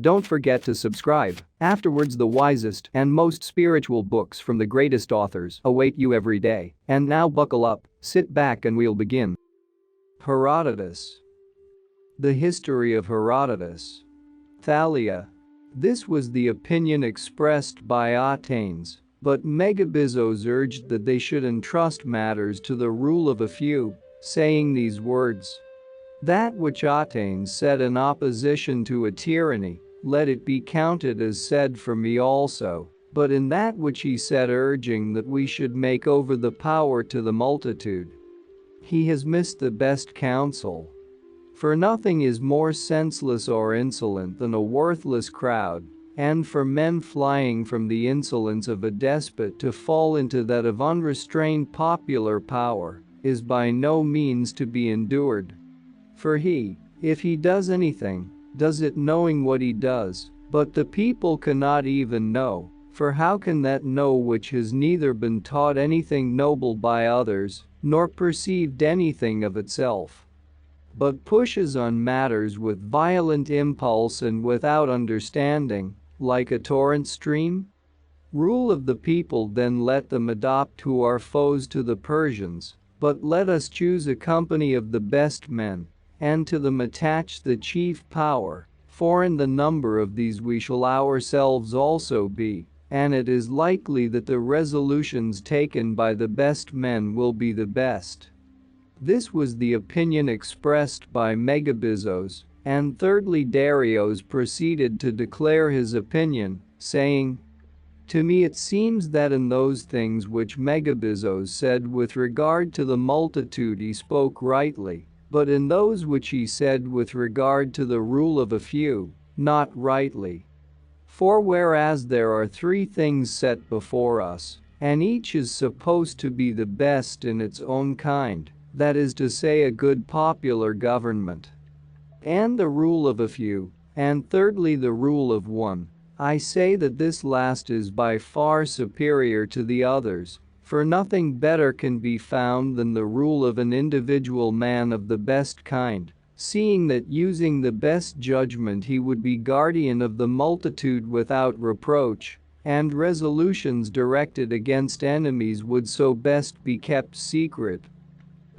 Don't forget to subscribe. Afterwards, the wisest and most spiritual books from the greatest authors await you every day. And now buckle up, sit back and we'll begin. Herodotus. The History of Herodotus. Thalia. This was the opinion expressed by Athens, but Megabizos urged that they should entrust matters to the rule of a few, saying these words: "That which Athens said in opposition to a tyranny, let it be counted as said for me also, but in that which he said urging that we should make over the power to the multitude. He has missed the best counsel. For nothing is more senseless or insolent than a worthless crowd, and for men flying from the insolence of a despot to fall into that of unrestrained popular power is by no means to be endured. For he, if he does anything, does it knowing what he does, but the people cannot even know, for how can that know which has neither been taught anything noble by others, nor perceived anything of itself, but pushes on matters with violent impulse and without understanding, like a torrent stream? Rule of the people then let them adopt who are foes to the Persians, but let us choose a company of the best men, and to them attach the chief power, for in the number of these we shall ourselves also be, and it is likely that the resolutions taken by the best men will be the best." This was the opinion expressed by Megabizos, and thirdly Darius proceeded to declare his opinion, saying, "To me it seems that in those things which Megabizos said with regard to the multitude he spoke rightly, but in those which he said with regard to the rule of a few, not rightly. For whereas there are three things set before us, and each is supposed to be the best in its own kind, that is to say a good popular government, and the rule of a few, and thirdly the rule of one, I say that this last is by far superior to the others, for nothing better can be found than the rule of an individual man of the best kind, seeing that using the best judgment he would be guardian of the multitude without reproach, and resolutions directed against enemies would so best be kept secret.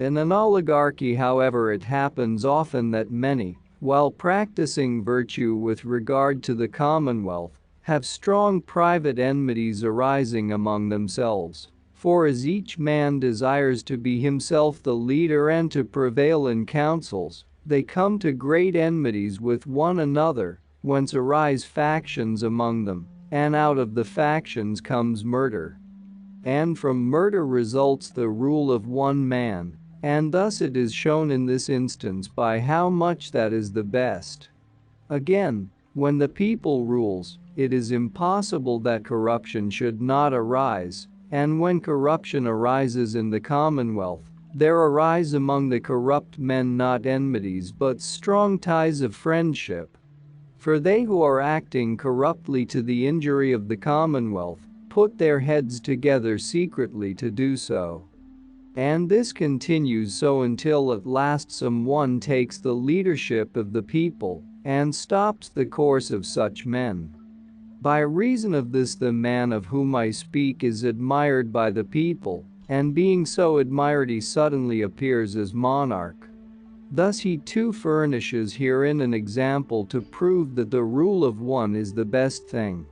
In an oligarchy, however, it happens often that many, while practicing virtue with regard to the commonwealth, have strong private enmities arising among themselves. For as each man desires to be himself the leader and to prevail in councils, they come to great enmities with one another, whence arise factions among them, and out of the factions comes murder. And from murder results the rule of one man, and thus it is shown in this instance by how much that is the best. Again, when the people rules, it is impossible that corruption should not arise, and when corruption arises in the commonwealth, there arise among the corrupt men not enmities but strong ties of friendship. For they who are acting corruptly to the injury of the commonwealth put their heads together secretly to do so. And this continues so until at last someone takes the leadership of the people and stops the course of such men. By reason of this the man of whom I speak is admired by the people, and being so admired he suddenly appears as monarch. Thus he too furnishes herein an example to prove that the rule of one is the best thing.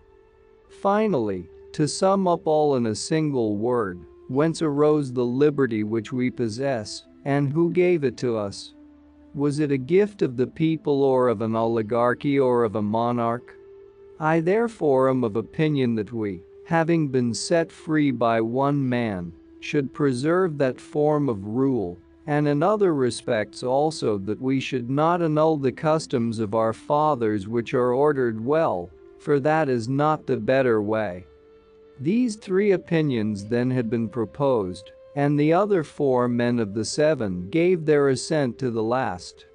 Finally, to sum up all in a single word, whence arose the liberty which we possess, and who gave it to us? Was it a gift of the people or of an oligarchy or of a monarch? I therefore am of opinion that we, having been set free by one man, should preserve that form of rule, and in other respects also that we should not annul the customs of our fathers which are ordered well, for that is not the better way." These three opinions then had been proposed, and the other 4 men of the 7 gave their assent to the last.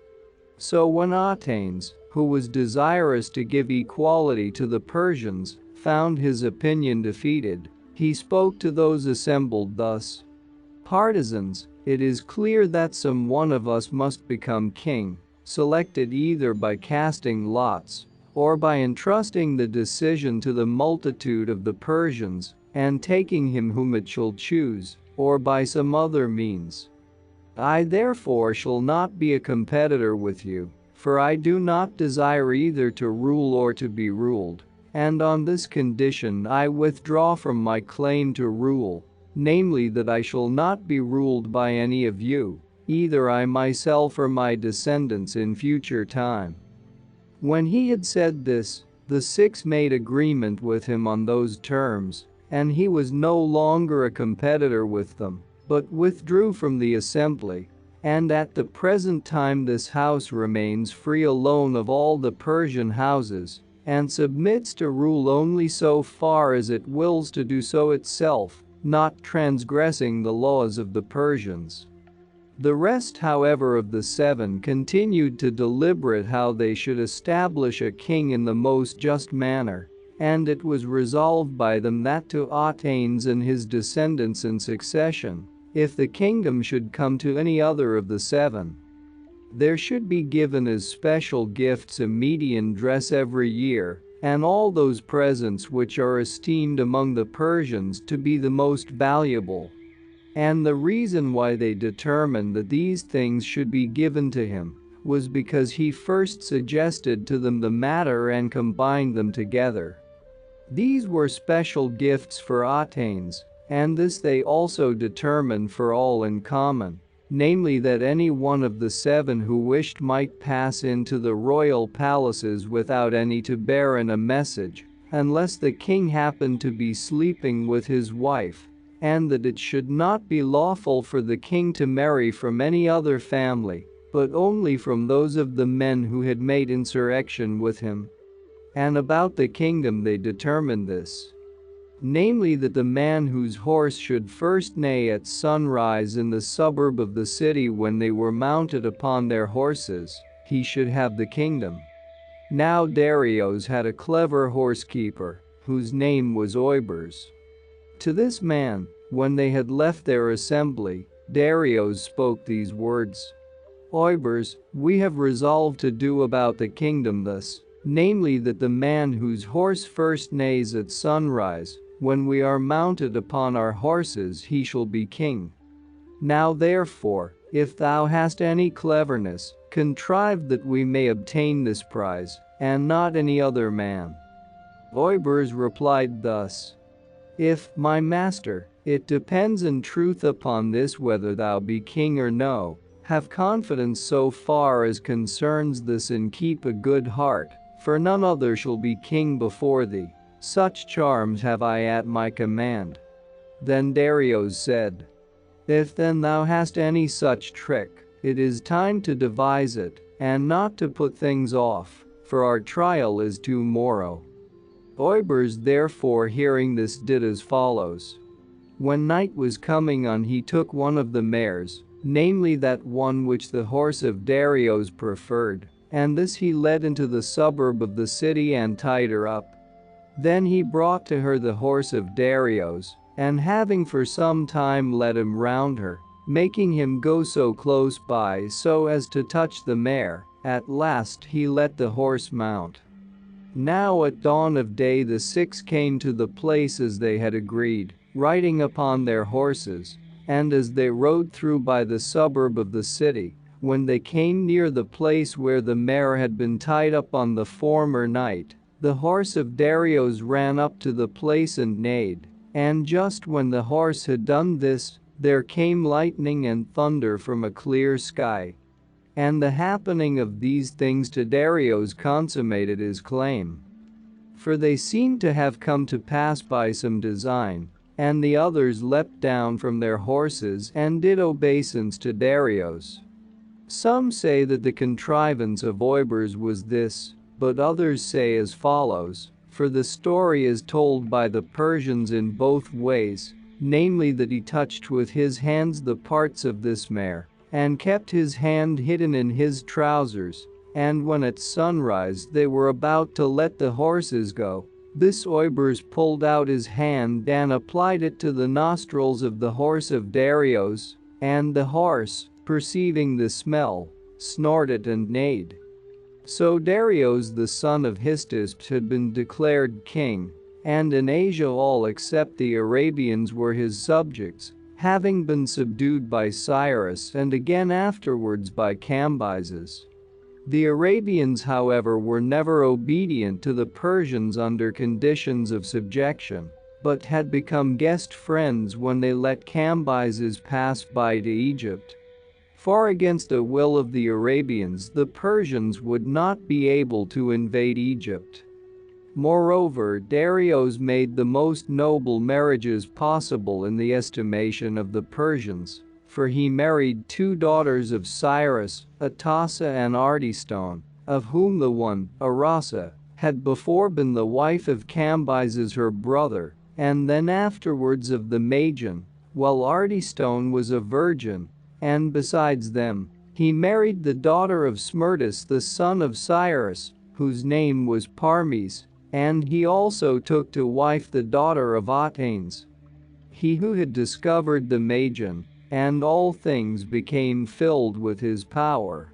So when Athens, who was desirous to give equality to the Persians, found his opinion defeated, he spoke to those assembled thus: "Partisans, it is clear that some one of us must become king, selected either by casting lots, or by entrusting the decision to the multitude of the Persians, and taking him whom it shall choose, or by some other means. I therefore shall not be a competitor with you, for I do not desire either to rule or to be ruled, and on this condition I withdraw from my claim to rule, namely that I shall not be ruled by any of you, either I myself or my descendants in future time." When he had said this, the 6 made agreement with him on those terms, and he was no longer a competitor with them, but withdrew from the assembly, and at the present time this house remains free alone of all the Persian houses, and submits to rule only so far as it wills to do so itself, not transgressing the laws of the Persians. The rest, however, of the 7 continued to deliberate how they should establish a king in the most just manner, and it was resolved by them that to Atenes and his descendants in succession, if the kingdom should come to any other of the 7, there should be given as special gifts a Median dress every year, and all those presents which are esteemed among the Persians to be the most valuable. And the reason why they determined that these things should be given to him was because he first suggested to them the matter and combined them together. These were special gifts for Atenes, and this they also determined for all in common, namely that any one of the 7 who wished might pass into the royal palaces without any to bear in a message, unless the king happened to be sleeping with his wife, and that it should not be lawful for the king to marry from any other family, but only from those of the men who had made insurrection with him. And about the kingdom they determined this, namely that the man whose horse should first neigh at sunrise in the suburb of the city when they were mounted upon their horses, he should have the kingdom. Now Darius had a clever horsekeeper, whose name was Oibers. To this man, when they had left their assembly, Darius spoke these words: "Oibers, we have resolved to do about the kingdom thus, namely that the man whose horse first neighs at sunrise, when we are mounted upon our horses he shall be king. Now therefore, if thou hast any cleverness, contrive that we may obtain this prize, and not any other man." Oibers replied thus: "If, my master, it depends in truth upon this whether thou be king or no, have confidence so far as concerns this and keep a good heart, for none other shall be king before thee. Such charms have I at my command." Then Darius said, "If then thou hast any such trick, it is time to devise it, and not to put things off, for our trial is tomorrow." Oibers therefore hearing this did as follows. When night was coming on he took one of the mares, namely that one which the horse of Darius preferred, and this he led into the suburb of the city and tied her up. Then he brought to her the horse of Darius, and having for some time led him round her, making him go so close by so as to touch the mare, at last he let the horse mount. Now at dawn of day the 6 came to the place as they had agreed, riding upon their horses, and as they rode through by the suburb of the city, when they came near the place where the mare had been tied up on the former night, the horse of Darius ran up to the place and neighed, and just when the horse had done this, there came lightning and thunder from a clear sky. And the happening of these things to Darius consummated his claim. For they seemed to have come to pass by some design, and the others leapt down from their horses and did obeisance to Darius. Some say that the contrivance of Oibers was this, but others say as follows, for the story is told by the Persians in both ways, namely that he touched with his hands the parts of this mare, and kept his hand hidden in his trousers, and when at sunrise they were about to let the horses go, this Oibers pulled out his hand and applied it to the nostrils of the horse of Darius, and the horse, perceiving the smell, snorted and neighed. So Darius the son of Histus had been declared king, and in Asia all except the Arabians were his subjects, having been subdued by Cyrus and again afterwards by Cambyses. The Arabians, however, were never obedient to the Persians under conditions of subjection, but had become guest friends when they let Cambyses pass by to Egypt. Far against the will of the Arabians, the Persians would not be able to invade Egypt. Moreover, Darius made the most noble marriages possible in the estimation of the Persians, for he married two daughters of Cyrus, Atassa and Artistone, of whom the one, Arasa, had before been the wife of Cambyses her brother, and then afterwards of the Magian, while Artistone was a virgin, and besides them, he married the daughter of Smyrtus the son of Cyrus, whose name was Parmes, and he also took to wife the daughter of Otanes. He who had discovered the Magian, and all things became filled with his power.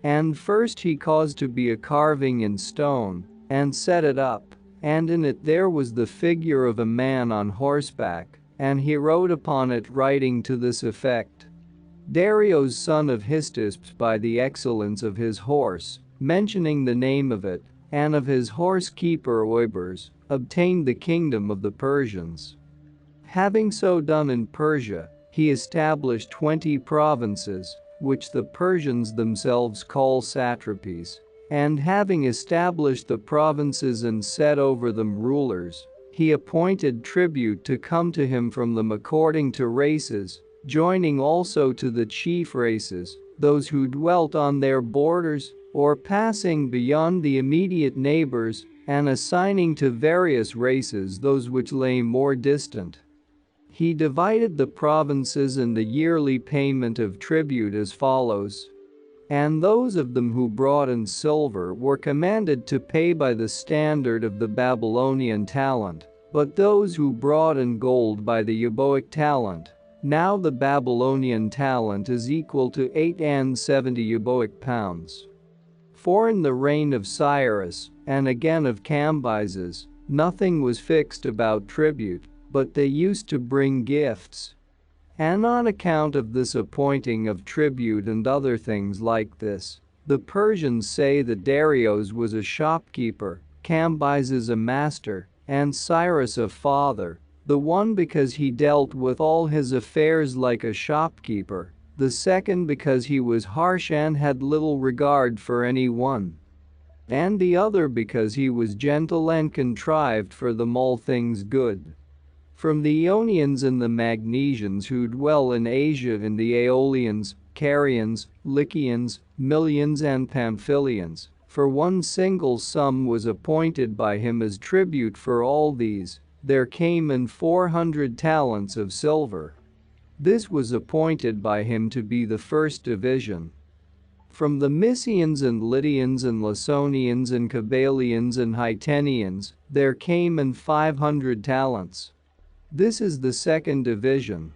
And first he caused to be a carving in stone, and set it up, and in it there was the figure of a man on horseback, and he wrote upon it writing to this effect: Darius son of Histus, by the excellence of his horse, mentioning the name of it, and of his horse-keeper Oibers, obtained the kingdom of the Persians. Having so done in Persia, he established 20 provinces, which the Persians themselves call satrapies, and having established the provinces and set over them rulers, he appointed tribute to come to him from them according to races, joining also to the chief races, those who dwelt on their borders, or passing beyond the immediate neighbors, and assigning to various races those which lay more distant. He divided the provinces and the yearly payment of tribute as follows. And those of them who brought in silver were commanded to pay by the standard of the Babylonian talent, but those who brought in gold by the Euboic talent. Now the Babylonian talent is equal to 870 Euboic pounds. For in the reign of Cyrus, and again of Cambyses, nothing was fixed about tribute, but they used to bring gifts. And on account of this appointing of tribute and other things like this, the Persians say that Darius was a shopkeeper, Cambyses a master, and Cyrus a father, the one because he dealt with all his affairs like a shopkeeper, the second because he was harsh and had little regard for any one, and the other because he was gentle and contrived for them all things good. From the Ionians and the Magnesians who dwell in Asia and the Aeolians, Carians, Lycians, Millians and Pamphylians, for one single sum was appointed by him as tribute for all these, there came in 400 talents of silver. This was appointed by him to be the first division. From the Mysians and Lydians and Lysonians and Cabalians and Hytenians, there came in 500 talents. This is the second division.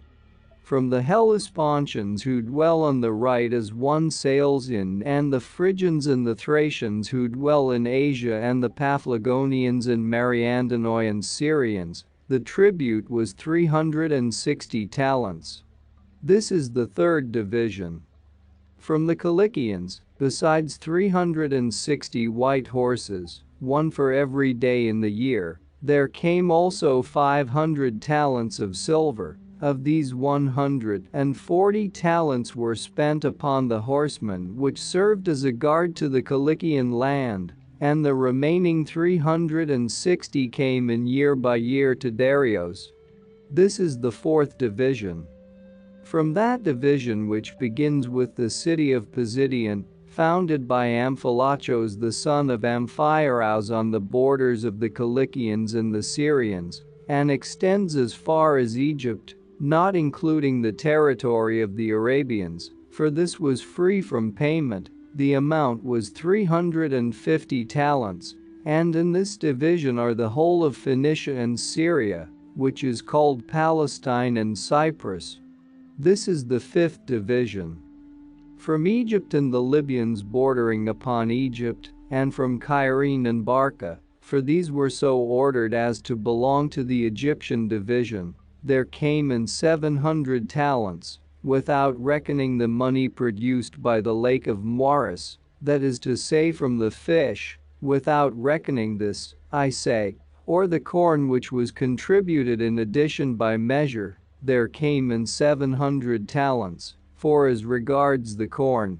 From the Hellespontians who dwell on the right as one sails in, and the Phrygians and the Thracians who dwell in Asia, and the Paphlagonians and Mariandynoians and Syrians, the tribute was 360 talents. This is the third division. From the Cilicians, besides 360 white horses, one for every day in the year, there came also 500 talents of silver. Of these 140 talents were spent upon the horsemen which served as a guard to the Cilician land, and the remaining 360 came in year by year to Darius. This is the fourth division. From that division which begins with the city of Pisidion, founded by Amphilachos the son of Amphiaraus on the borders of the Cilicians and the Syrians, and extends as far as Egypt, not including the territory of the Arabians, for this was free from payment, the amount was 350 talents, and in this division are the whole of Phoenicia and Syria, which is called Palestine and Cyprus. This is the fifth division. from Egypt and the Libyans bordering upon Egypt, and from Cyrene and Barca, for these were so ordered as to belong to the Egyptian division, there came in 700 talents, without reckoning the money produced by the lake of Moeris, that is to say from the fish, without reckoning this, I say, or the corn which was contributed in addition by measure, there came in 700 talents, for as regards the corn,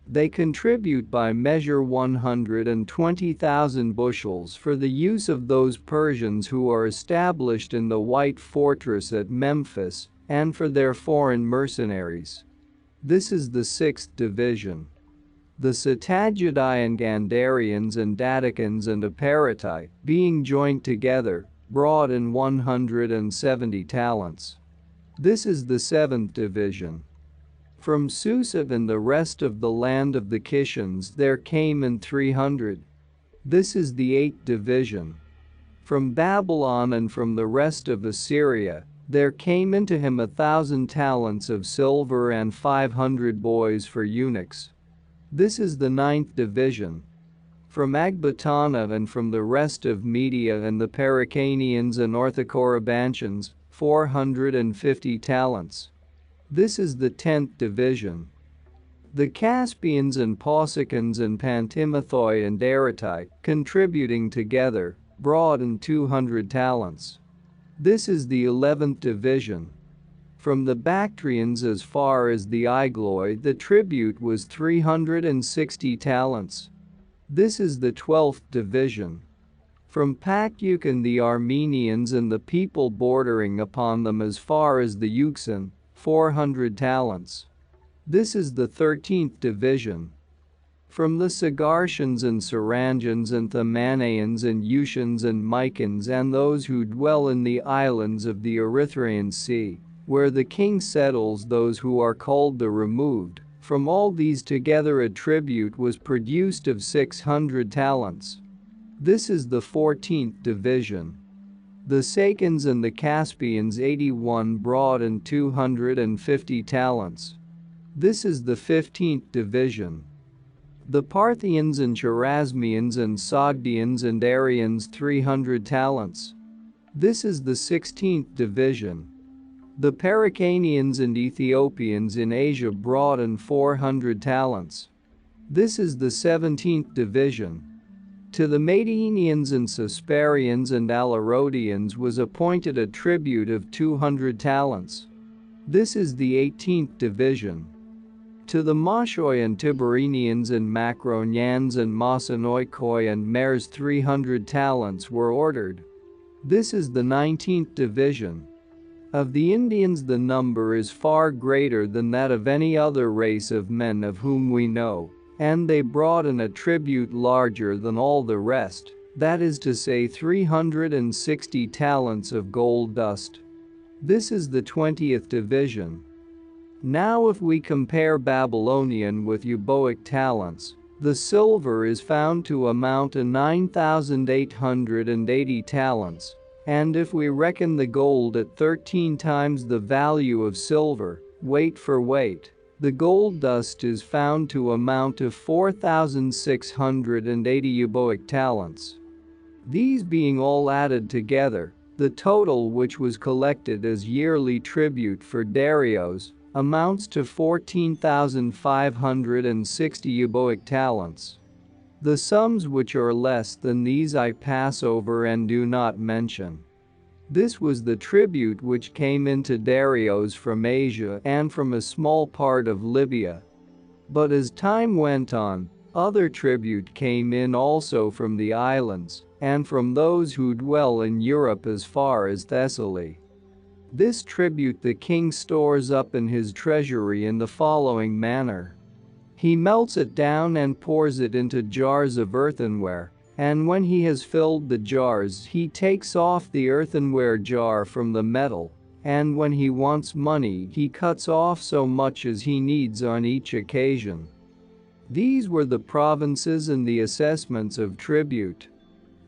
they contribute by measure 120,000 bushels for the use of those Persians who are established in the White Fortress at Memphis, and for their foreign mercenaries. This is the sixth division. The Cetagidai and Gandarians and Daticans and Aparatai, being joined together, brought in 170 talents. This is the seventh division. From Susa and the rest of the land of the Kishans there came in 300. This is the eighth division. From Babylon and from the rest of Assyria, there came into him 1,000 talents of silver and 500 boys for eunuchs. This is the ninth division. From Agbatana and from the rest of Media and the Paracanians and Orthocorabantians, 450 talents. This is the 10th division. The Caspians and Posicans and Pantimothoi and Daratai, contributing together, brought in 200 talents. This is the 11th division. From the Bactrians as far as the Igloi the tribute was 360 talents. This is the 12th division. From Pakuk and the Armenians and the people bordering upon them as far as the Euxine, 400 talents. This is the 13th division. From the Sagartians and Sarangians and Thamanaeans and Eushans and Mycans and those who dwell in the islands of the Erythraean Sea, where the king settles those who are called the removed, from all these together a tribute was produced of 600 talents. This is the 14th division. The Sakans and the Caspians 81 brought in 250 talents. This is the 15th division. The Parthians and Chorasmians and Sogdians and Aryans 300 talents. This is the 16th division. The Paracanians and Ethiopians in Asia brought in 400 talents. This is the 17th division. To the Madianians and Susparians and Alarodians was appointed a tribute of 200 talents. This is the 18th division. To the Moshoi and Tiberinians and Macronians and Masanoikoi and Mers 300 talents were ordered. This is the 19th division. Of the Indians the number is far greater than that of any other race of men of whom we know, and they brought in a tribute larger than all the rest, that is to say 360 talents of gold dust. This is the 20th division. Now if we compare Babylonian with Euboic talents, the silver is found to amount to 9,880 talents, and if we reckon the gold at 13 times the value of silver, weight for weight, the gold dust is found to amount to 4,680 Euboic talents. These being all added together, the total which was collected as yearly tribute for Darius amounts to 14,560 Euboic talents. The sums which are less than these I pass over and do not mention. This was the tribute which came into Darius from Asia and from a small part of Libya. But as time went on, other tribute came in also from the islands, and from those who dwell in Europe as far as Thessaly. This tribute the king stores up in his treasury in the following manner. He melts it down and pours it into jars of earthenware, and when he has filled the jars he takes off the earthenware jar from the metal, and when he wants money he cuts off so much as he needs on each occasion. These were the provinces and the assessments of tribute.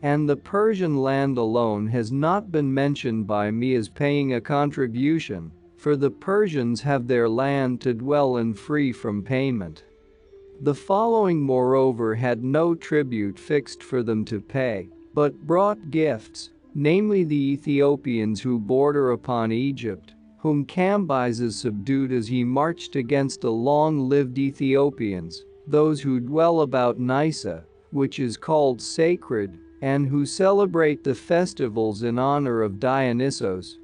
And the Persian land alone has not been mentioned by me as paying a contribution, for the Persians have their land to dwell in free from payment. The following moreover had no tribute fixed for them to pay, but brought gifts, namely the Ethiopians who border upon Egypt, whom Cambyses subdued as he marched against the long-lived Ethiopians, those who dwell about Nysa, which is called sacred, and who celebrate the festivals in honor of Dionysos.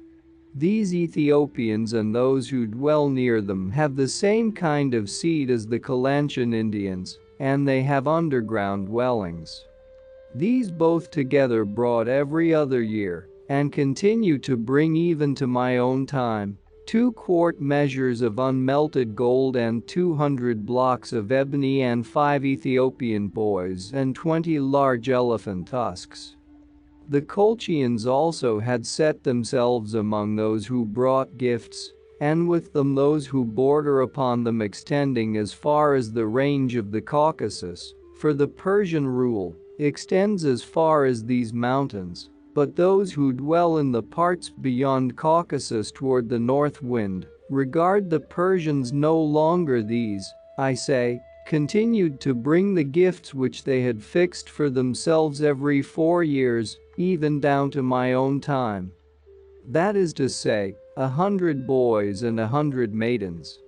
These Ethiopians and those who dwell near them have the same kind of seed as the Kalanchian Indians, and they have underground dwellings. These both together brought every other year, and continue to bring even to my own time, 2 quart measures of unmelted gold and 200 blocks of ebony and 5 Ethiopian boys and 20 large elephant tusks. The Colchians also had set themselves among those who brought gifts, and with them those who border upon them extending as far as the range of the Caucasus, for the Persian rule extends as far as these mountains, but those who dwell in the parts beyond Caucasus toward the north wind regard the Persians no longer. These, I say, continued to bring the gifts which they had fixed for themselves every 4 years, even down to my own time. That is to say, 100 boys and 100 maidens.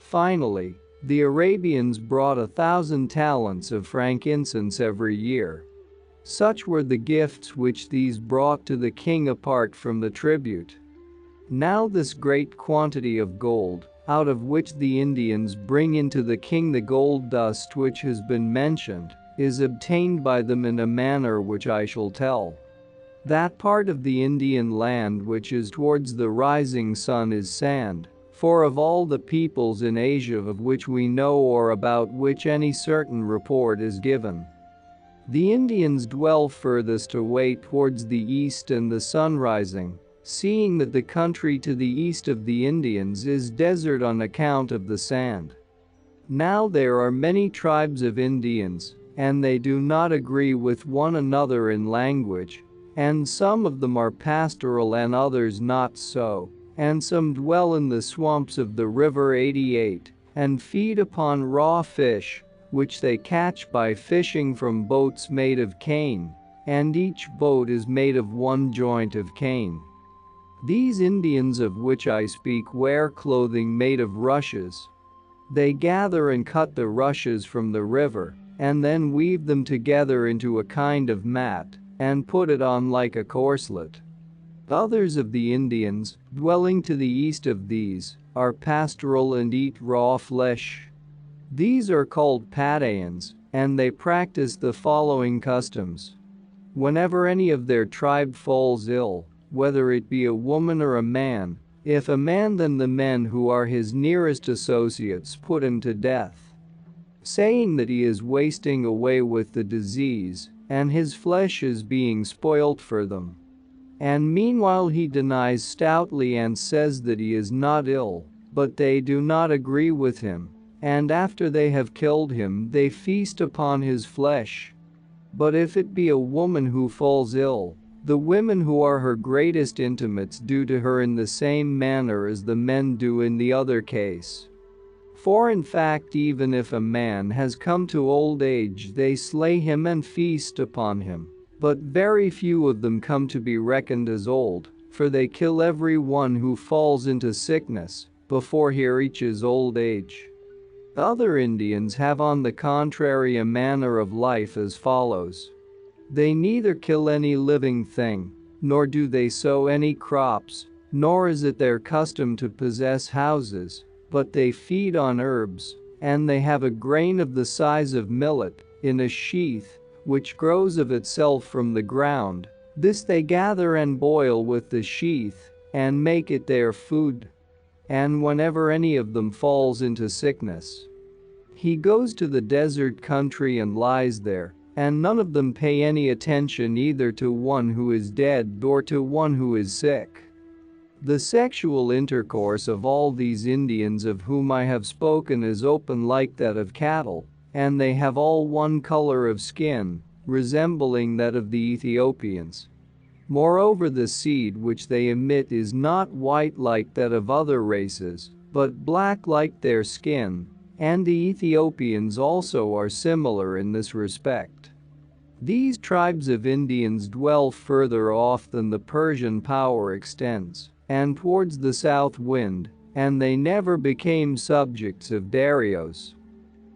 Finally, the Arabians brought 1,000 talents of frankincense every year. Such were the gifts which these brought to the king apart from the tribute. Now this great quantity of gold, out of which the Indians bring into the king the gold dust which has been mentioned, is obtained by them in a manner which I shall tell. That part of the Indian land which is towards the rising sun is sand, for of all the peoples in Asia of which we know or about which any certain report is given, the Indians dwell furthest away towards the east and the sun rising, seeing that the country to the east of the Indians is desert on account of the sand. Now there are many tribes of Indians, and they do not agree with one another in language, and some of them are pastoral and others not so, and some dwell in the swamps of the river 88, and feed upon raw fish, which they catch by fishing from boats made of cane, and each boat is made of 1 joint of cane. These Indians of which I speak wear clothing made of rushes. They gather and cut the rushes from the river, and then weave them together into a kind of mat, and put it on like a corselet. Others of the Indians, dwelling to the east of these, are pastoral and eat raw flesh. These are called Patayans, and they practice the following customs. Whenever any of their tribe falls ill, whether it be a woman or a man, if a man then the men who are his nearest associates put him to death, saying that he is wasting away with the disease, and his flesh is being spoilt for them. And meanwhile he denies stoutly and says that he is not ill, but they do not agree with him, and after they have killed him they feast upon his flesh. But if it be a woman who falls ill, the women who are her greatest intimates do to her in the same manner as the men do in the other case. For in fact even if a man has come to old age they slay him and feast upon him, but very few of them come to be reckoned as old, for they kill every one who falls into sickness before he reaches old age. Other Indians have on the contrary a manner of life as follows. They neither kill any living thing, nor do they sow any crops, nor is it their custom to possess houses, but they feed on herbs, and they have a grain of the size of millet, in a sheath, which grows of itself from the ground. This they gather and boil with the sheath, and make it their food. And whenever any of them falls into sickness, he goes to the desert country and lies there, and none of them pay any attention either to one who is dead or to one who is sick. The sexual intercourse of all these Indians of whom I have spoken is open like that of cattle, and they have all one color of skin, resembling that of the Ethiopians. Moreover, the seed which they emit is not white like that of other races, but black like their skin, and the Ethiopians also are similar in this respect. These tribes of Indians dwell further off than the Persian power extends, and towards the south wind, and they never became subjects of Darius.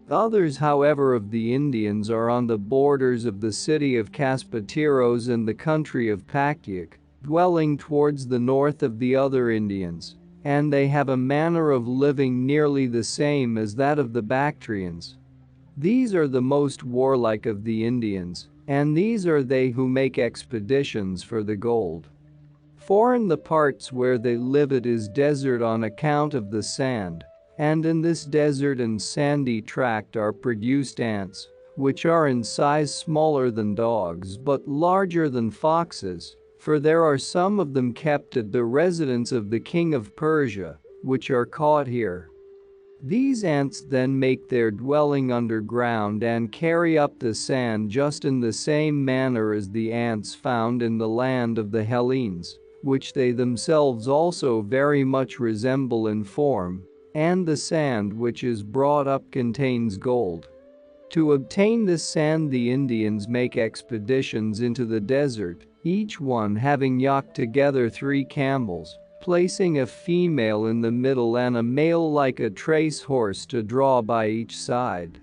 Others, however, of the Indians are on the borders of the city of Kaspateros and the country of Pakyak, dwelling towards the north of the other Indians, and they have a manner of living nearly the same as that of the Bactrians. These are the most warlike of the Indians, and these are they who make expeditions for the gold. For in the parts where they live it is desert on account of the sand, and in this desert and sandy tract are produced ants, which are in size smaller than dogs but larger than foxes, for there are some of them kept at the residence of the king of Persia, which are caught here. These ants then make their dwelling underground and carry up the sand just in the same manner as the ants found in the land of the Hellenes, which they themselves also very much resemble in form, and the sand which is brought up contains gold. To obtain this sand the Indians make expeditions into the desert, each one having yacked together 3 camels, placing a female in the middle and a male like a trace horse to draw by each side.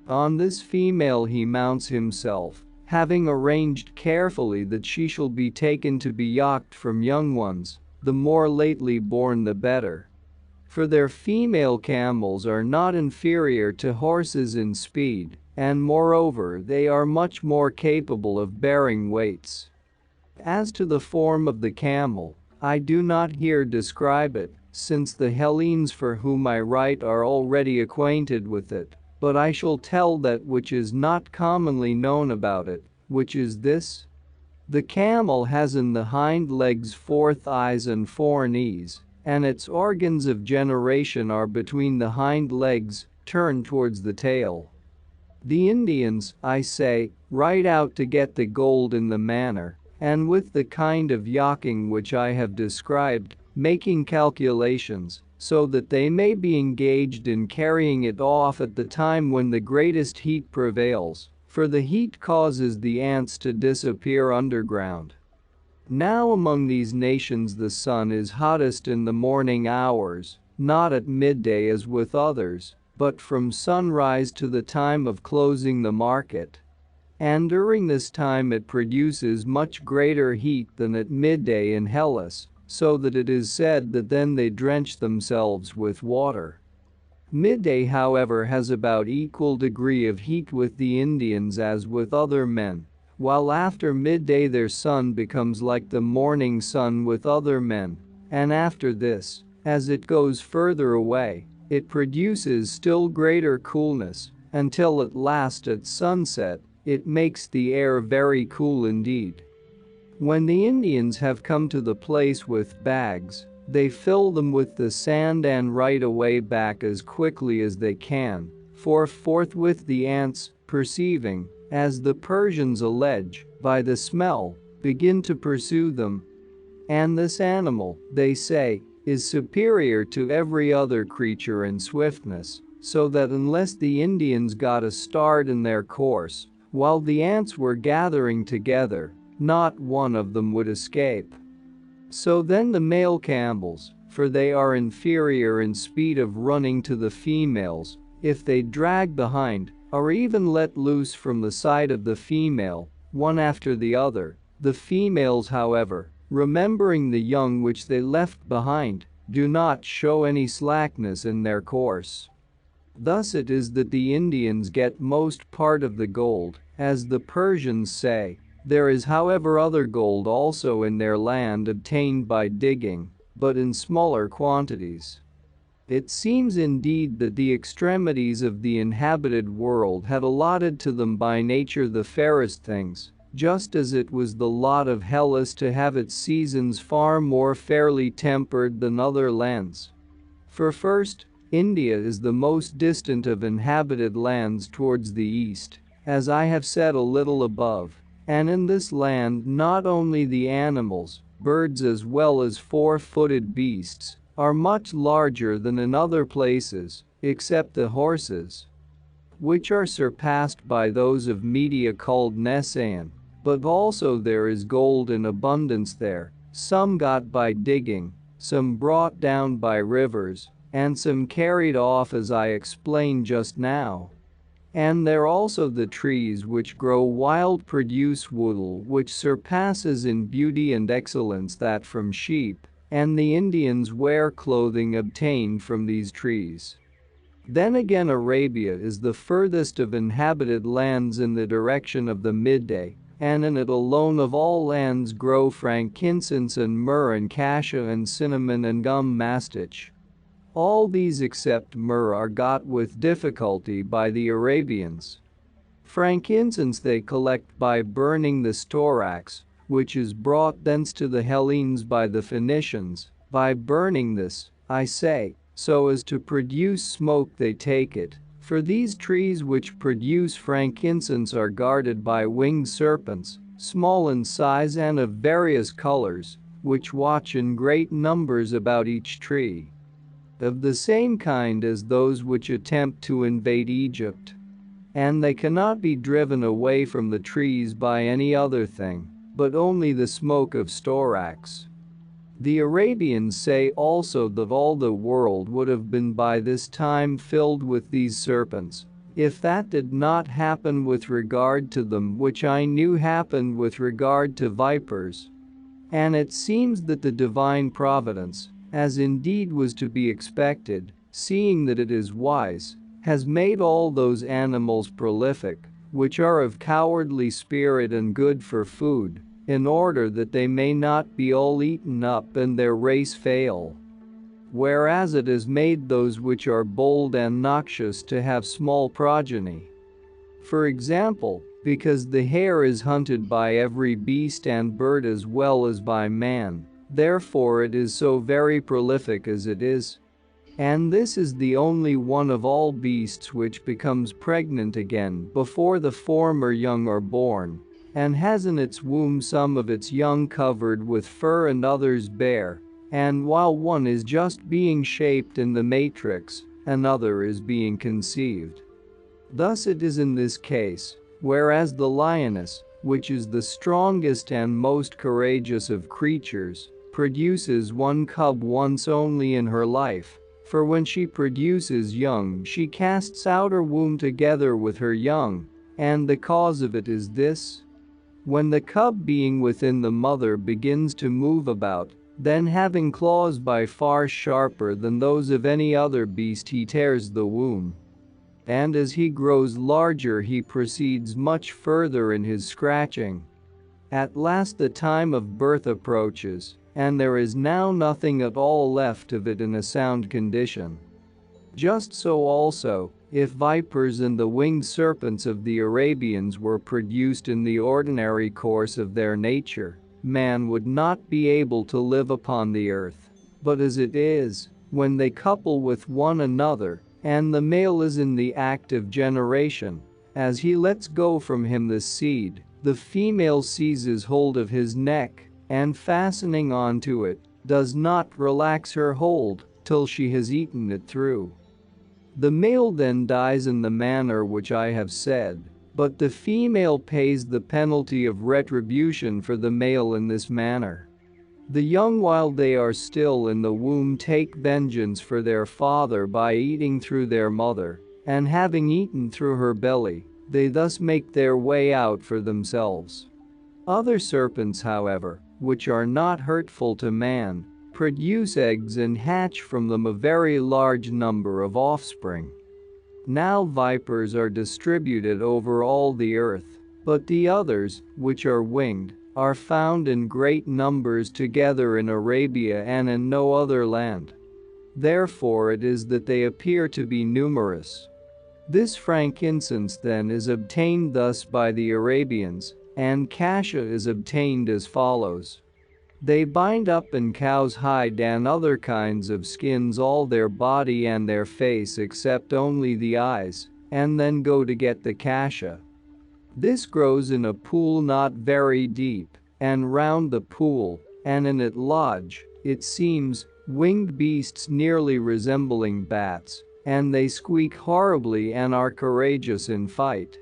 On this female he mounts himself, having arranged carefully that she shall be taken to be yacked from young ones, the more lately born the better. For their female camels are not inferior to horses in speed, and moreover they are much more capable of bearing weights. As to the form of the camel, I do not here describe it, since the Hellenes for whom I write are already acquainted with it, but I shall tell that which is not commonly known about it, which is this. The camel has in the hind legs 4 thighs and 4 knees, and its organs of generation are between the hind legs, turned towards the tail. The Indians, I say, ride out to get the gold in the manner, and with the kind of yachting which I have described, making calculations, so that they may be engaged in carrying it off at the time when the greatest heat prevails, for the heat causes the ants to disappear underground. Now among these nations the sun is hottest in the morning hours, not at midday as with others, but from sunrise to the time of closing the market. And during this time it produces much greater heat than at midday in Hellas, so that it is said that then they drench themselves with water. Midday, however, has about equal degree of heat with the Indians as with other men, while after midday their sun becomes like the morning sun with other men, and after this, as it goes further away, it produces still greater coolness, until at last at sunset, it makes the air very cool indeed. When the Indians have come to the place with bags, they fill them with the sand and right away back as quickly as they can, for forthwith the ants, perceiving, as the Persians allege, by the smell, begin to pursue them. And this animal, they say, is superior to every other creature in swiftness, so that unless the Indians got a start in their course, while the ants were gathering together, not one of them would escape. So then the male camels, for they are inferior in speed of running to the females, if they drag behind, or even let loose from the side of the female, one after the other, the females, however, remembering the young which they left behind, do not show any slackness in their course. Thus it is that the Indians get most part of the gold, as the Persians say. There is, however, other gold also in their land obtained by digging, but in smaller quantities. It seems indeed that the extremities of the inhabited world had allotted to them by nature the fairest things, just as it was the lot of Hellas to have its seasons far more fairly tempered than other lands. For first, India is the most distant of inhabited lands towards the east, as I have said a little above, And in this land not only the animals, birds as well as four-footed beasts, are much larger than in other places, except the horses, which are surpassed by those of Media called Nesaean. But also there is gold in abundance there, some got by digging, some brought down by rivers, and some carried off as I explained just now. And there also the trees which grow wild produce wool which surpasses in beauty and excellence that from sheep, and the Indians wear clothing obtained from these trees. Then again Arabia is the furthest of inhabited lands in the direction of the midday, and in it alone of all lands grow frankincense and myrrh and cassia and cinnamon and gum mastich. All these except myrrh are got with difficulty by the Arabians. Frankincense they collect by burning the storax, which is brought thence to the Hellenes by the Phoenicians. By burning this, I say, so as to produce smoke they take it, for these trees which produce frankincense are guarded by winged serpents, small in size and of various colors, which watch in great numbers about each tree, of the same kind as those which attempt to invade Egypt. And they cannot be driven away from the trees by any other thing, but only the smoke of storax. The Arabians say also that all the world would have been by this time filled with these serpents, if that did not happen with regard to them which I knew happened with regard to vipers. And it seems that the divine providence, as indeed was to be expected, seeing that it is wise, has made all those animals prolific, which are of cowardly spirit and good for food, in order that they may not be all eaten up and their race fail. Whereas it has made those which are bold and noxious to have small progeny. For example, because the hare is hunted by every beast and bird as well as by man, therefore it is so very prolific as it is. And this is the only one of all beasts which becomes pregnant again before the former young are born, and has in its womb some of its young covered with fur and others bare, and while one is just being shaped in the matrix, another is being conceived. Thus it is in this case, whereas the lioness, which is the strongest and most courageous of creatures, produces one cub once only in her life, for when she produces young she casts out her womb together with her young, and the cause of it is this. When the cub being within the mother begins to move about, then having claws by far sharper than those of any other beast he tears the womb. And as he grows larger he proceeds much further in his scratching. At last the time of birth approaches, and there is now nothing at all left of it in a sound condition. Just so also, if vipers and the winged serpents of the Arabians were produced in the ordinary course of their nature, man would not be able to live upon the earth. But as it is, when they couple with one another, and the male is in the act of generation, as he lets go from him the seed, the female seizes hold of his neck, and fastening onto it, does not relax her hold till she has eaten it through. The male then dies in the manner which I have said, but the female pays the penalty of retribution for the male in this manner. The young while they are still in the womb take vengeance for their father by eating through their mother, and having eaten through her belly, they thus make their way out for themselves. Other serpents, however, which are not hurtful to man, produce eggs and hatch from them a very large number of offspring. Now vipers are distributed over all the earth, but the others, which are winged, are found in great numbers together in Arabia and in no other land. Therefore it is that they appear to be numerous. This frankincense then is obtained thus by the Arabians, and cassia is obtained as follows. They bind up in cow's hide and other kinds of skins all their body and their face except only the eyes, and then go to get the cassia. This grows in a pool not very deep, and round the pool, and in it lodge, it seems, winged beasts nearly resembling bats, and they squeak horribly and are courageous in fight.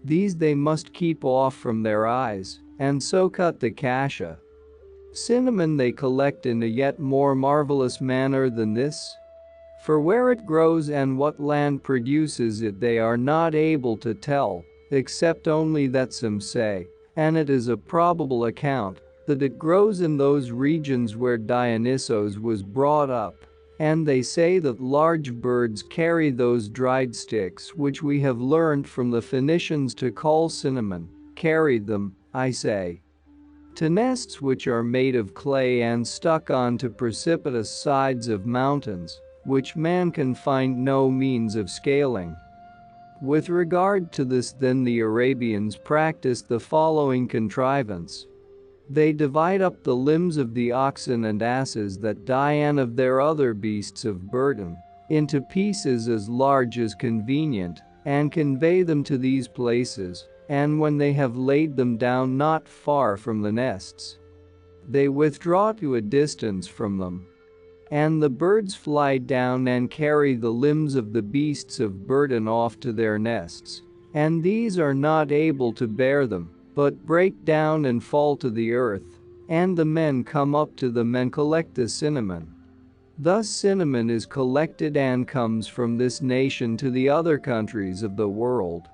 These they must keep off from their eyes, and so cut the cassia. Cinnamon they collect in a yet more marvelous manner than this. For where it grows and what land produces it they are not able to tell, except only that some say, and it is a probable account, that it grows in those regions where Dionysos was brought up, and they say that large birds carry those dried sticks which we have learned from the Phoenicians to call cinnamon, carry them, I say, to nests which are made of clay and stuck onto precipitous sides of mountains, which man can find no means of scaling. With regard to this then the Arabians practiced the following contrivance. They divide up the limbs of the oxen and asses that die and of their other beasts of burden into pieces as large as convenient, and convey them to these places, and when they have laid them down not far from the nests, they withdraw to a distance from them. And the birds fly down and carry the limbs of the beasts of burden off to their nests, and these are not able to bear them, but break down and fall to the earth, and the men come up to them and collect the cinnamon. Thus cinnamon is collected and comes from this nation to the other countries of the world.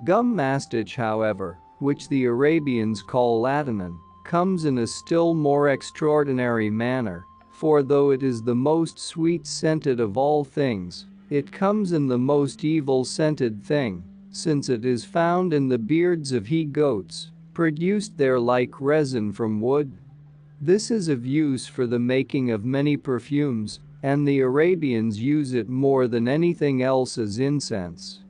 Gum mastich, however, which the Arabians call latinan, comes in a still more extraordinary manner, for though it is the most sweet-scented of all things, it comes in the most evil-scented thing, since it is found in the beards of he-goats, produced there like resin from wood. This is of use for the making of many perfumes, and the Arabians use it more than anything else as incense.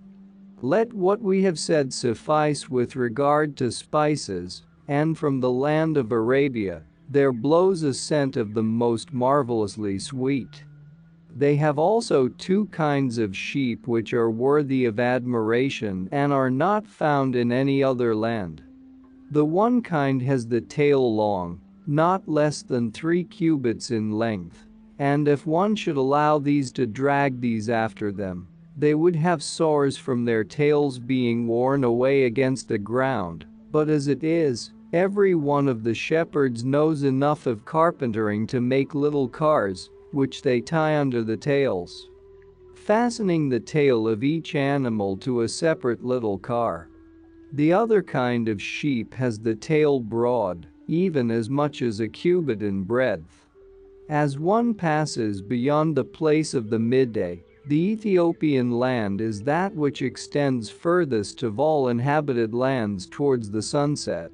Let what we have said suffice with regard to spices, and from the land of Arabia, there blows a scent of them most marvelously sweet. They have also two kinds of sheep which are worthy of admiration and are not found in any other land. The one kind has the tail long, not less than 3 cubits in length, and if one should allow these to drag these after them, they would have sores from their tails being worn away against the ground, but as it is, every one of the shepherds knows enough of carpentering to make little cars, which they tie under the tails, fastening the tail of each animal to a separate little car. The other kind of sheep has the tail broad, even as much as a cubit in breadth. As one passes beyond the place of the midday, the Ethiopian land is that which extends furthest of all inhabited lands towards the sunset.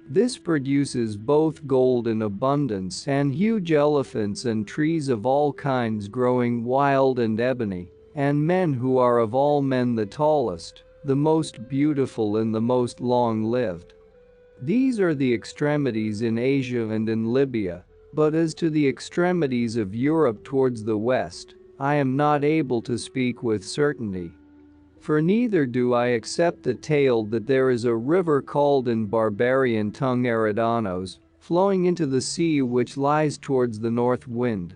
This produces both gold in abundance and huge elephants and trees of all kinds growing wild and ebony, and men who are of all men the tallest, the most beautiful and the most long-lived. These are the extremities in Asia and in Libya, but as to the extremities of Europe towards the west, I am not able to speak with certainty. For neither do I accept the tale that there is a river called in barbarian tongue Eridanos, flowing into the sea which lies towards the north wind,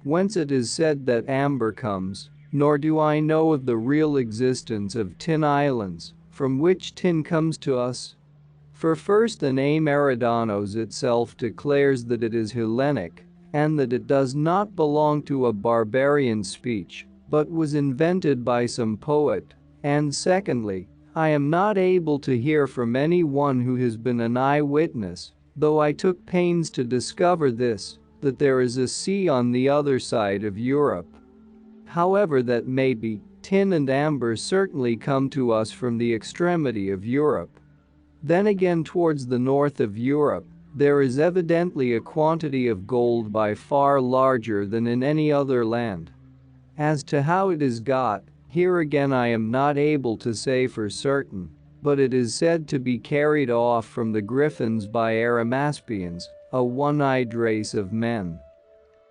whence it is said that amber comes, nor do I know of the real existence of tin islands, from which tin comes to us. For first the name Eridanos itself declares that it is Hellenic, and that it does not belong to a barbarian speech, but was invented by some poet, and secondly, I am not able to hear from any one who has been an eyewitness, though I took pains to discover this, that there is a sea on the other side of Europe. However that may be, tin and amber certainly come to us from the extremity of Europe. Then again towards the north of Europe, there is evidently a quantity of gold by far larger than in any other land. As to how it is got, here again I am not able to say for certain, but it is said to be carried off from the Griffins by Arimaspians, a one-eyed race of men.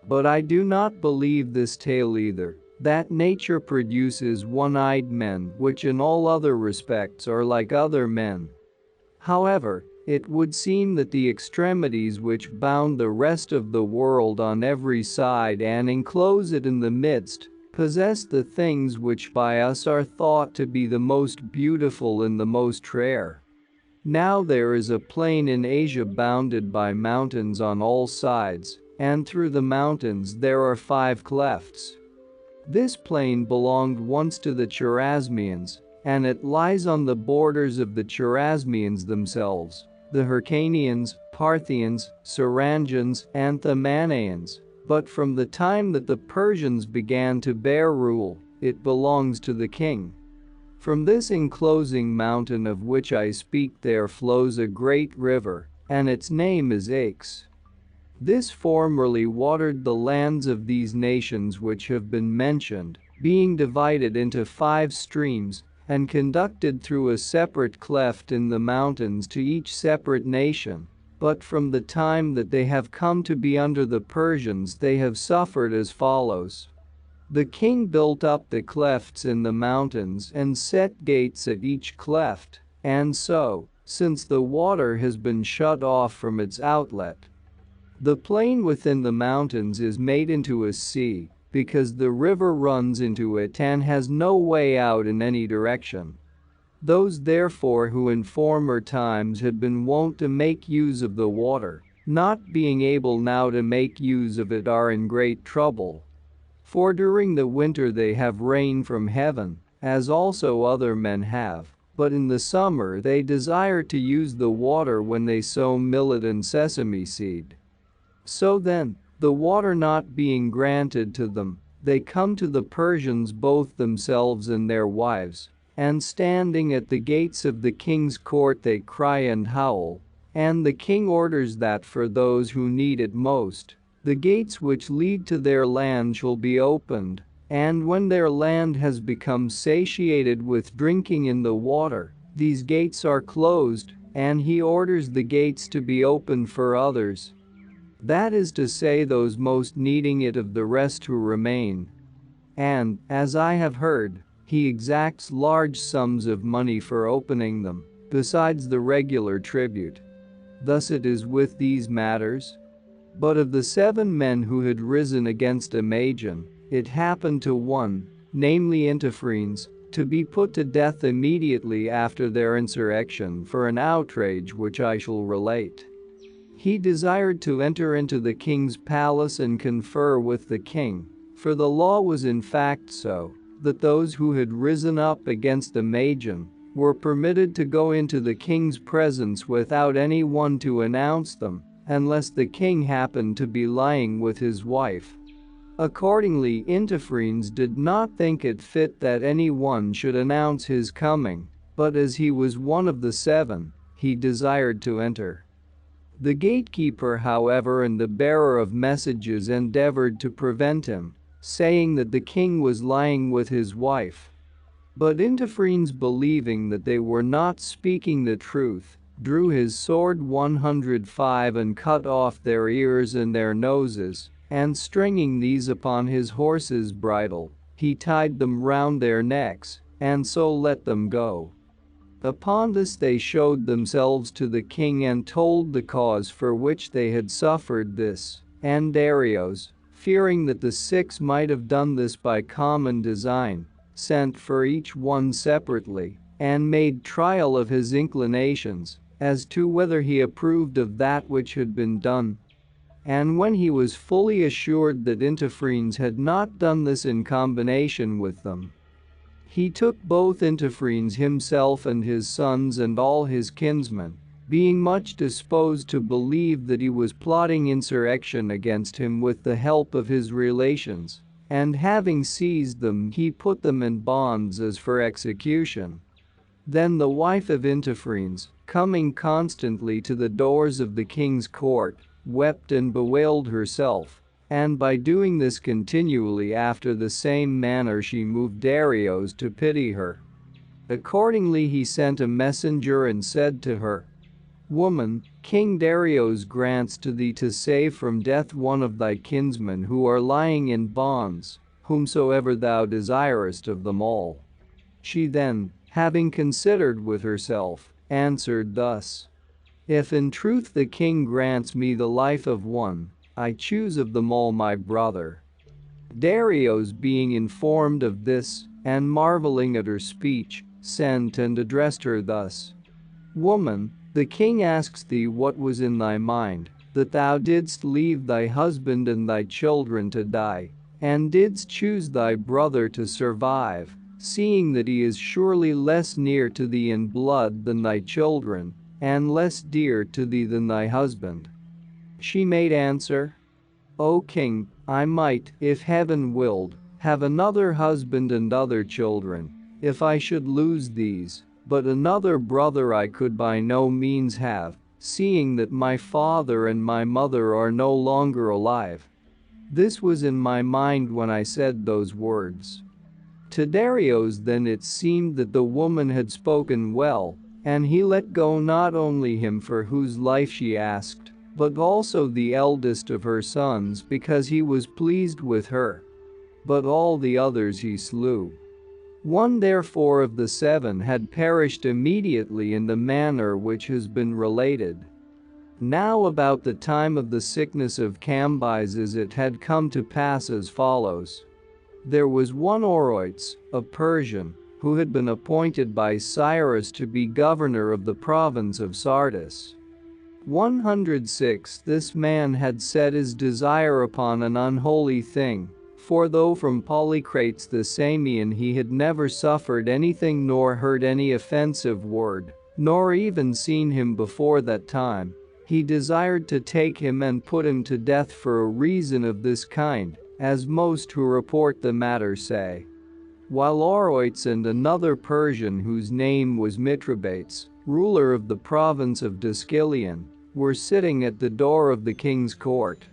But I do not believe this tale either, that nature produces one-eyed men which in all other respects are like other men. However, it would seem that the extremities which bound the rest of the world on every side and enclose it in the midst, possess the things which by us are thought to be the most beautiful and the most rare. Now there is a plain in Asia bounded by mountains on all sides, and through the mountains there are 5 clefts. This plain belonged once to the Chorasmians, and it lies on the borders of the Chorasmians themselves, the Hyrcanians, Parthians, Sarangians, and Thamanaeans, but from the time that the Persians began to bear rule, it belongs to the king. From this enclosing mountain of which I speak there flows a great river, and its name is Aix. This formerly watered the lands of these nations which have been mentioned, being divided into 5 streams, and conducted through a separate cleft in the mountains to each separate nation. But from the time that they have come to be under the Persians they have suffered as follows. The king built up the clefts in the mountains and set gates at each cleft, and so, since the water has been shut off from its outlet, the plain within the mountains is made into a sea, because the river runs into it and has no way out in any direction. Those therefore who in former times had been wont to make use of the water, not being able now to make use of it, are in great trouble. For during the winter they have rain from heaven, as also other men have, but in the summer they desire to use the water when they sow millet and sesame seed. So then, the water not being granted to them, they come to the Persians both themselves and their wives, and standing at the gates of the king's court they cry and howl, and the king orders that for those who need it most, the gates which lead to their land shall be opened, and when their land has become satiated with drinking in the water, these gates are closed, and he orders the gates to be opened for others. That is to say, those most needing it of the rest who remain. And, as I have heard, he exacts large sums of money for opening them, besides the regular tribute. Thus it is with these matters. But of the 7 men who had risen against Imagen, it happened to one, namely Intiphanes, to be put to death immediately after their insurrection for an outrage which I shall relate. He desired to enter into the king's palace and confer with the king, for the law was in fact so, that those who had risen up against Imagen were permitted to go into the king's presence without any one to announce them, unless the king happened to be lying with his wife. Accordingly, Intiphanes did not think it fit that any one should announce his coming, but as he was one of the 7, he desired to enter. The gatekeeper, however, and the bearer of messages endeavored to prevent him, saying that the king was lying with his wife. But Intiphanes, believing that they were not speaking the truth, drew his sword 105 and cut off their ears and their noses, and stringing these upon his horse's bridle, he tied them round their necks, and so let them go. Upon this they showed themselves to the king and told the cause for which they had suffered this, and Darius, fearing that the 6 might have done this by common design, sent for each one separately, and made trial of his inclinations, as to whether he approved of that which had been done. And when he was fully assured that Intiphanes had not done this in combination with them, he took both Intiphanes himself and his sons and all his kinsmen, being much disposed to believe that he was plotting insurrection against him with the help of his relations, and having seized them he put them in bonds as for execution. Then the wife of Intiphanes, coming constantly to the doors of the king's court, wept and bewailed herself, and by doing this continually after the same manner she moved Darius to pity her. Accordingly he sent a messenger and said to her, "Woman, King Darius grants to thee to save from death one of thy kinsmen who are lying in bonds, whomsoever thou desirest of them all." She then, having considered with herself, answered thus: "If in truth the king grants me the life of one, I choose of them all my brother." Darius, being informed of this, and marveling at her speech, sent and addressed her thus: "Woman, the king asks thee what was in thy mind, that thou didst leave thy husband and thy children to die, and didst choose thy brother to survive, seeing that he is surely less near to thee in blood than thy children, and less dear to thee than thy husband." She made answer: "O king, I might, if heaven willed, have another husband and other children, if I should lose these, but another brother I could by no means have, seeing that my father and my mother are no longer alive. This was in my mind when I said those words." To Darius then it seemed that the woman had spoken well, and he let go not only him for whose life she asked, but also the eldest of her sons, because he was pleased with her. But all the others he slew. One therefore of the 7 had perished immediately in the manner which has been related. Now about the time of the sickness of Cambyses it had come to pass as follows. There was one Oroites, a Persian, who had been appointed by Cyrus to be governor of the province of Sardis. 106 This man had set his desire upon an unholy thing, for though from Polycrates the Samian he had never suffered anything nor heard any offensive word, nor even seen him before that time, he desired to take him and put him to death for a reason of this kind, as most who report the matter say. While Oroites and another Persian whose name was Mithridates, ruler of the province of Daskylion, were sitting at the door of the king's court.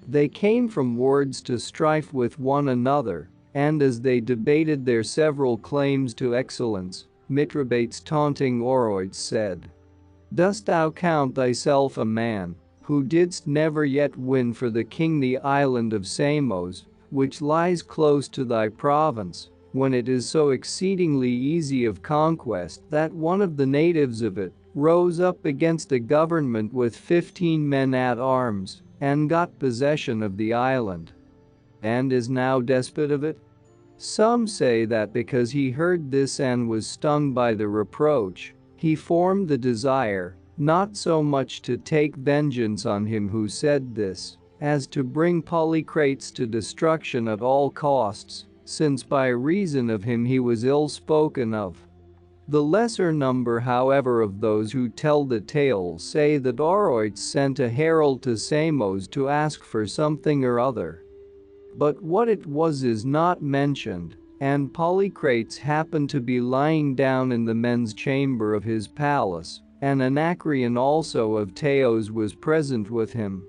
They came from words to strife with one another, and as they debated their several claims to excellence, Mithridates taunting Oroites said, "Dost thou count thyself a man, who didst never yet win for the king the island of Samos, which lies close to thy province, when it is so exceedingly easy of conquest that one of the natives of it rose up against a government with 15 men at arms, and got possession of the island, and is now despot of it?" Some say that because he heard this and was stung by the reproach, he formed the desire, not so much to take vengeance on him who said this, as to bring Polycrates to destruction at all costs, since by reason of him he was ill spoken of. The lesser number, however, of those who tell the tale say that Oroites sent a herald to Samos to ask for something or other. But what it was is not mentioned, and Polycrates happened to be lying down in the men's chamber of his palace, and Anacreon also of Teos was present with him.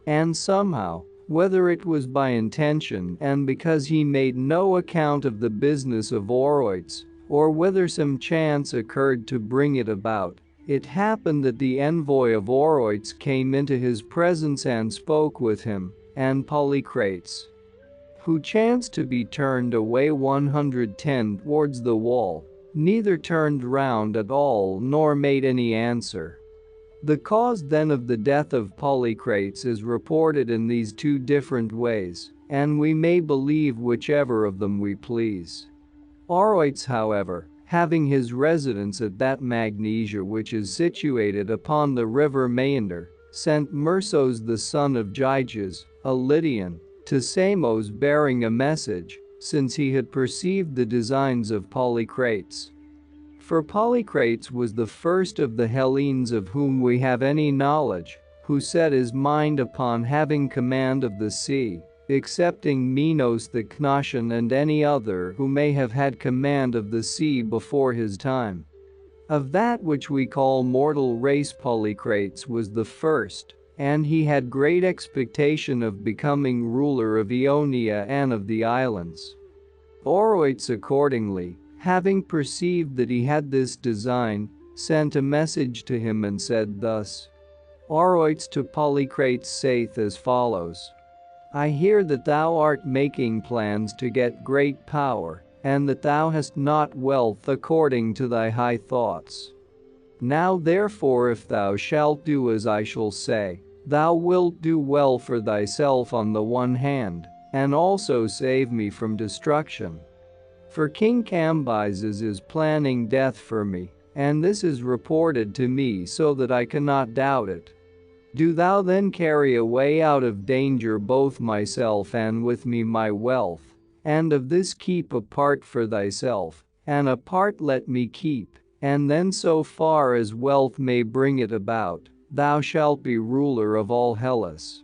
And somehow, whether it was by intention and because he made no account of the business of Oroites, or whether some chance occurred to bring it about, it happened that the envoy of Oroites came into his presence and spoke with him, and Polycrates, who chanced to be turned away 110 towards the wall, neither turned round at all nor made any answer. The cause then of the death of Polycrates is reported in these 2 different ways, and we may believe whichever of them we please. Oroites, however, having his residence at that Magnesia which is situated upon the river Maeander, sent Myrsos the son of Gyges, a Lydian, to Samos bearing a message, since he had perceived the designs of Polycrates. For Polycrates was the first of the Hellenes of whom we have any knowledge, who set his mind upon having command of the sea, excepting Minos the Cnossian and any other who may have had command of the sea before his time. Of that which we call mortal race Polycrates was the first, and he had great expectation of becoming ruler of Ionia and of the islands. Oroites accordingly, having perceived that he had this design, sent a message to him and said thus. Oroites to Polycrates saith as follows. I hear that thou art making plans to get great power, and that thou hast not wealth according to thy high thoughts. Now therefore if thou shalt do as I shall say, thou wilt do well for thyself on the one hand, and also save me from destruction. For King Cambyses is planning death for me, and this is reported to me so that I cannot doubt it. Do thou then carry away out of danger both myself and with me my wealth, and of this keep a part for thyself, and a part let me keep, and then so far as wealth may bring it about, thou shalt be ruler of all Hellas.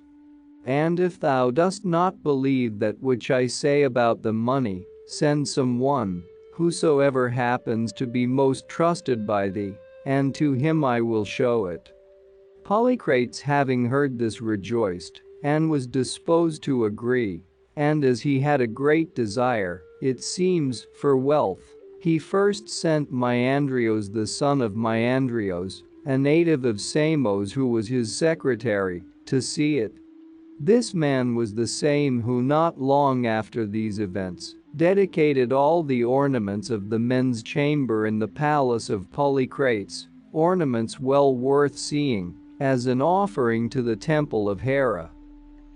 And if thou dost not believe that which I say about the money, send some one, whosoever happens to be most trusted by thee, and to him I will show it." Polycrates, having heard this, rejoiced, and was disposed to agree, and as he had a great desire, it seems, for wealth, he first sent Myandrios the son of Myandrios, a native of Samos who was his secretary, to see it. This man was the same who not long after these events dedicated all the ornaments of the men's chamber in the palace of Polycrates, ornaments well worth seeing, as an offering to the temple of Hera.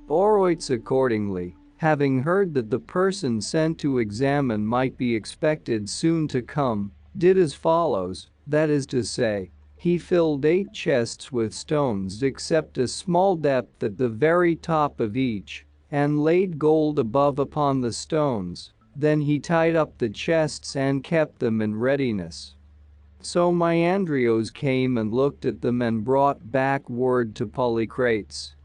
Oroites accordingly, having heard that the person sent to examine might be expected soon to come, did as follows, that is to say, he filled 8 chests with stones except a small depth at the very top of each, and laid gold above upon the stones. Then he tied up the chests and kept them in readiness. So Myandrios came and looked at them and brought back word to Polycrates.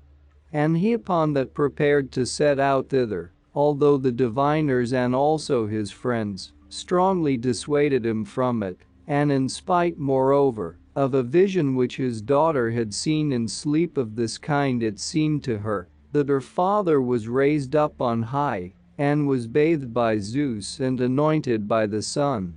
And he upon that prepared to set out thither, although the diviners and also his friends strongly dissuaded him from it, and in spite moreover of a vision which his daughter had seen in sleep of this kind, it seemed to her that her father was raised up on high, and was bathed by Zeus and anointed by the sun.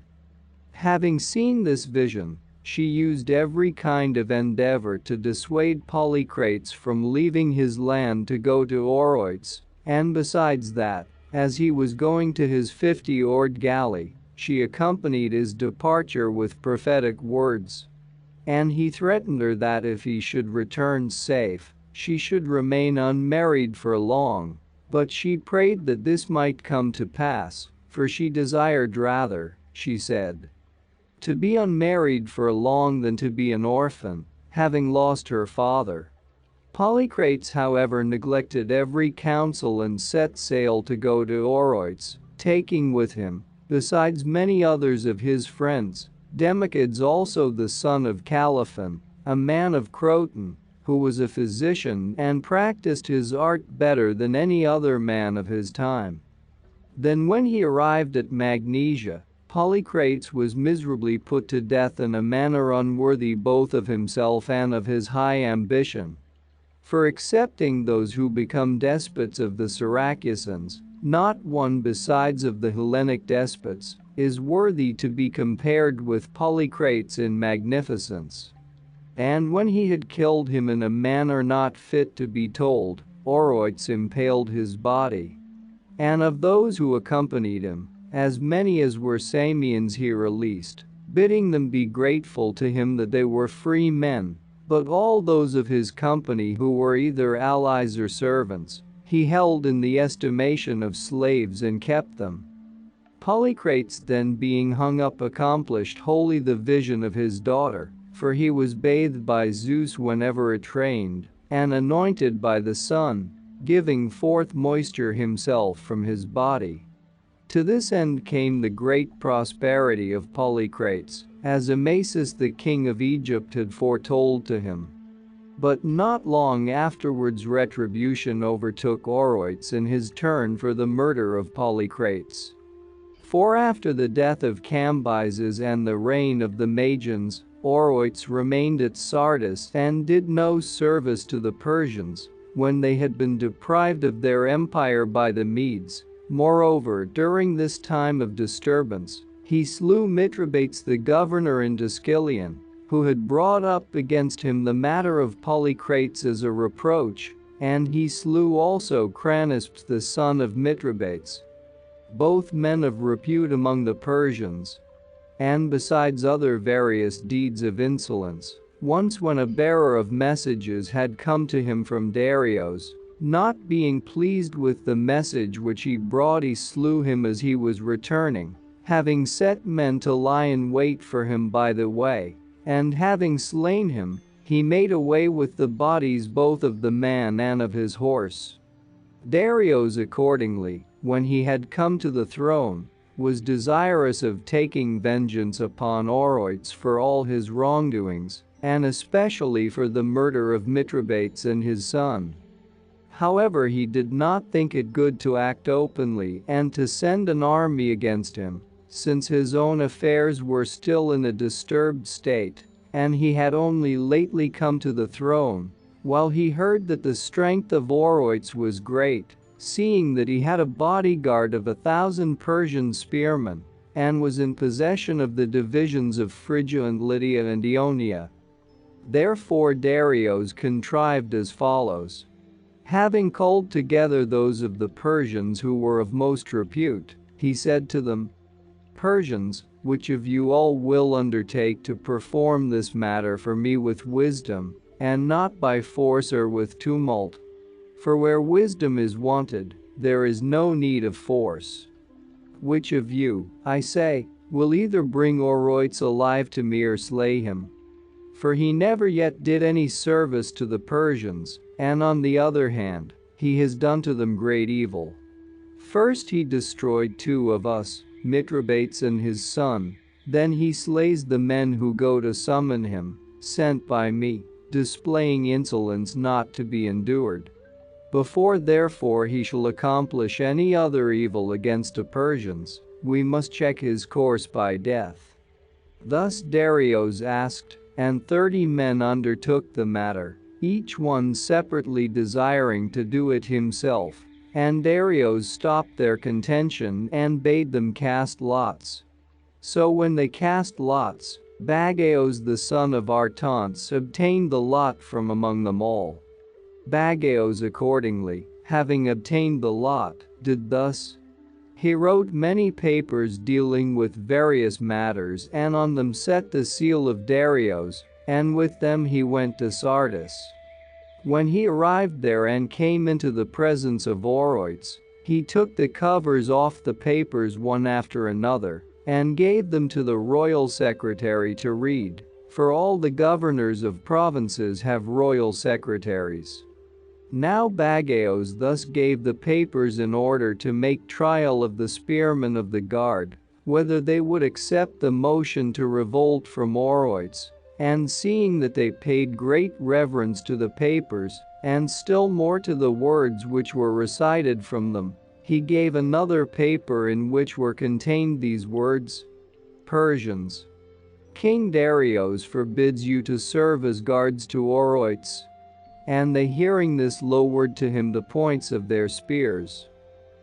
Having seen this vision, she used every kind of endeavor to dissuade Polycrates from leaving his land to go to Oroites, and besides that, as he was going to his 50-oared galley, she accompanied his departure with prophetic words. And he threatened her that if he should return safe, she should remain unmarried for long, but she prayed that this might come to pass, for she desired rather, she said, to be unmarried for long than to be an orphan, having lost her father. Polycrates, however, neglected every counsel and set sail to go to Oroites, taking with him, besides many others of his friends, Democedes also the son of Caliphon, a man of Croton, who was a physician and practiced his art better than any other man of his time. Then when he arrived at Magnesia, Polycrates was miserably put to death in a manner unworthy both of himself and of his high ambition. For excepting those who become despots of the Syracusans, not one besides of the Hellenic despots is worthy to be compared with Polycrates in magnificence. And when he had killed him in a manner not fit to be told, Oroites impaled his body. And of those who accompanied him, as many as were Samians he released, bidding them be grateful to him that they were free men, but all those of his company who were either allies or servants, he held in the estimation of slaves and kept them. Polycrates then being hung up accomplished wholly the vision of his daughter, for he was bathed by Zeus whenever it rained, and anointed by the sun, giving forth moisture himself from his body. To this end came the great prosperity of Polycrates, as Amasis the king of Egypt had foretold to him. But not long afterwards retribution overtook Oroites in his turn for the murder of Polycrates. For after the death of Cambyses and the reign of the Magians, Oroites remained at Sardis and did no service to the Persians, when they had been deprived of their empire by the Medes. Moreover, during this time of disturbance, he slew Mithridates the governor in Daskylion, who had brought up against him the matter of Polycrates as a reproach, And he slew also Cranasps the son of Mithridates, both men of repute among the Persians. And besides other various deeds of insolence, once when a bearer of messages had come to him from Darius, not being pleased with the message which he brought, he slew him as he was returning, having set men to lie in wait for him by the way, and having slain him, he made away with the bodies both of the man and of his horse. Darius accordingly, when he had come to the throne, was desirous of taking vengeance upon Oroites for all his wrongdoings, and especially for the murder of Mithridates and his son. However, he did not think it good to act openly and to send an army against him, since his own affairs were still in a disturbed state, and he had only lately come to the throne, while he heard that the strength of Oroites was great, seeing that he had a bodyguard of 1,000 Persian spearmen, and was in possession of the divisions of Phrygia and Lydia and Ionia. Therefore Darius contrived as follows. Having called together those of the Persians who were of most repute, he said to them, "Persians, which of you all will undertake to perform this matter for me with wisdom, and not by force or with tumult? For where wisdom is wanted, there is no need of force. Which of you, I say, will either bring Oroites alive to me or slay him? For he never yet did any service to the Persians, and on the other hand, he has done to them great evil. First he destroyed 2 of us, Mithridates and his son, then he slays the men who go to summon him, sent by me, displaying insolence not to be endured. Before therefore he shall accomplish any other evil against the Persians, we must check his course by death." Thus Darius asked, and 30 men undertook the matter, each one separately desiring to do it himself, and Darius stopped their contention and bade them cast lots. So when they cast lots, Bagaeus the son of Artauntes obtained the lot from among them all. Bagaeus accordingly, having obtained the lot, did thus. He wrote many papers dealing with various matters and on them set the seal of Darius, and with them he went to Sardis. When he arrived there and came into the presence of Oroites, he took the covers off the papers one after another, and gave them to the royal secretary to read, for all the governors of provinces have royal secretaries. Now Bagaeus thus gave the papers in order to make trial of the spearmen of the guard, whether they would accept the motion to revolt from Oroites, and seeing that they paid great reverence to the papers, and still more to the words which were recited from them, he gave another paper in which were contained these words: Persians, King Darius forbids you to serve as guards to Oroites. And they hearing this lowered to him the points of their spears.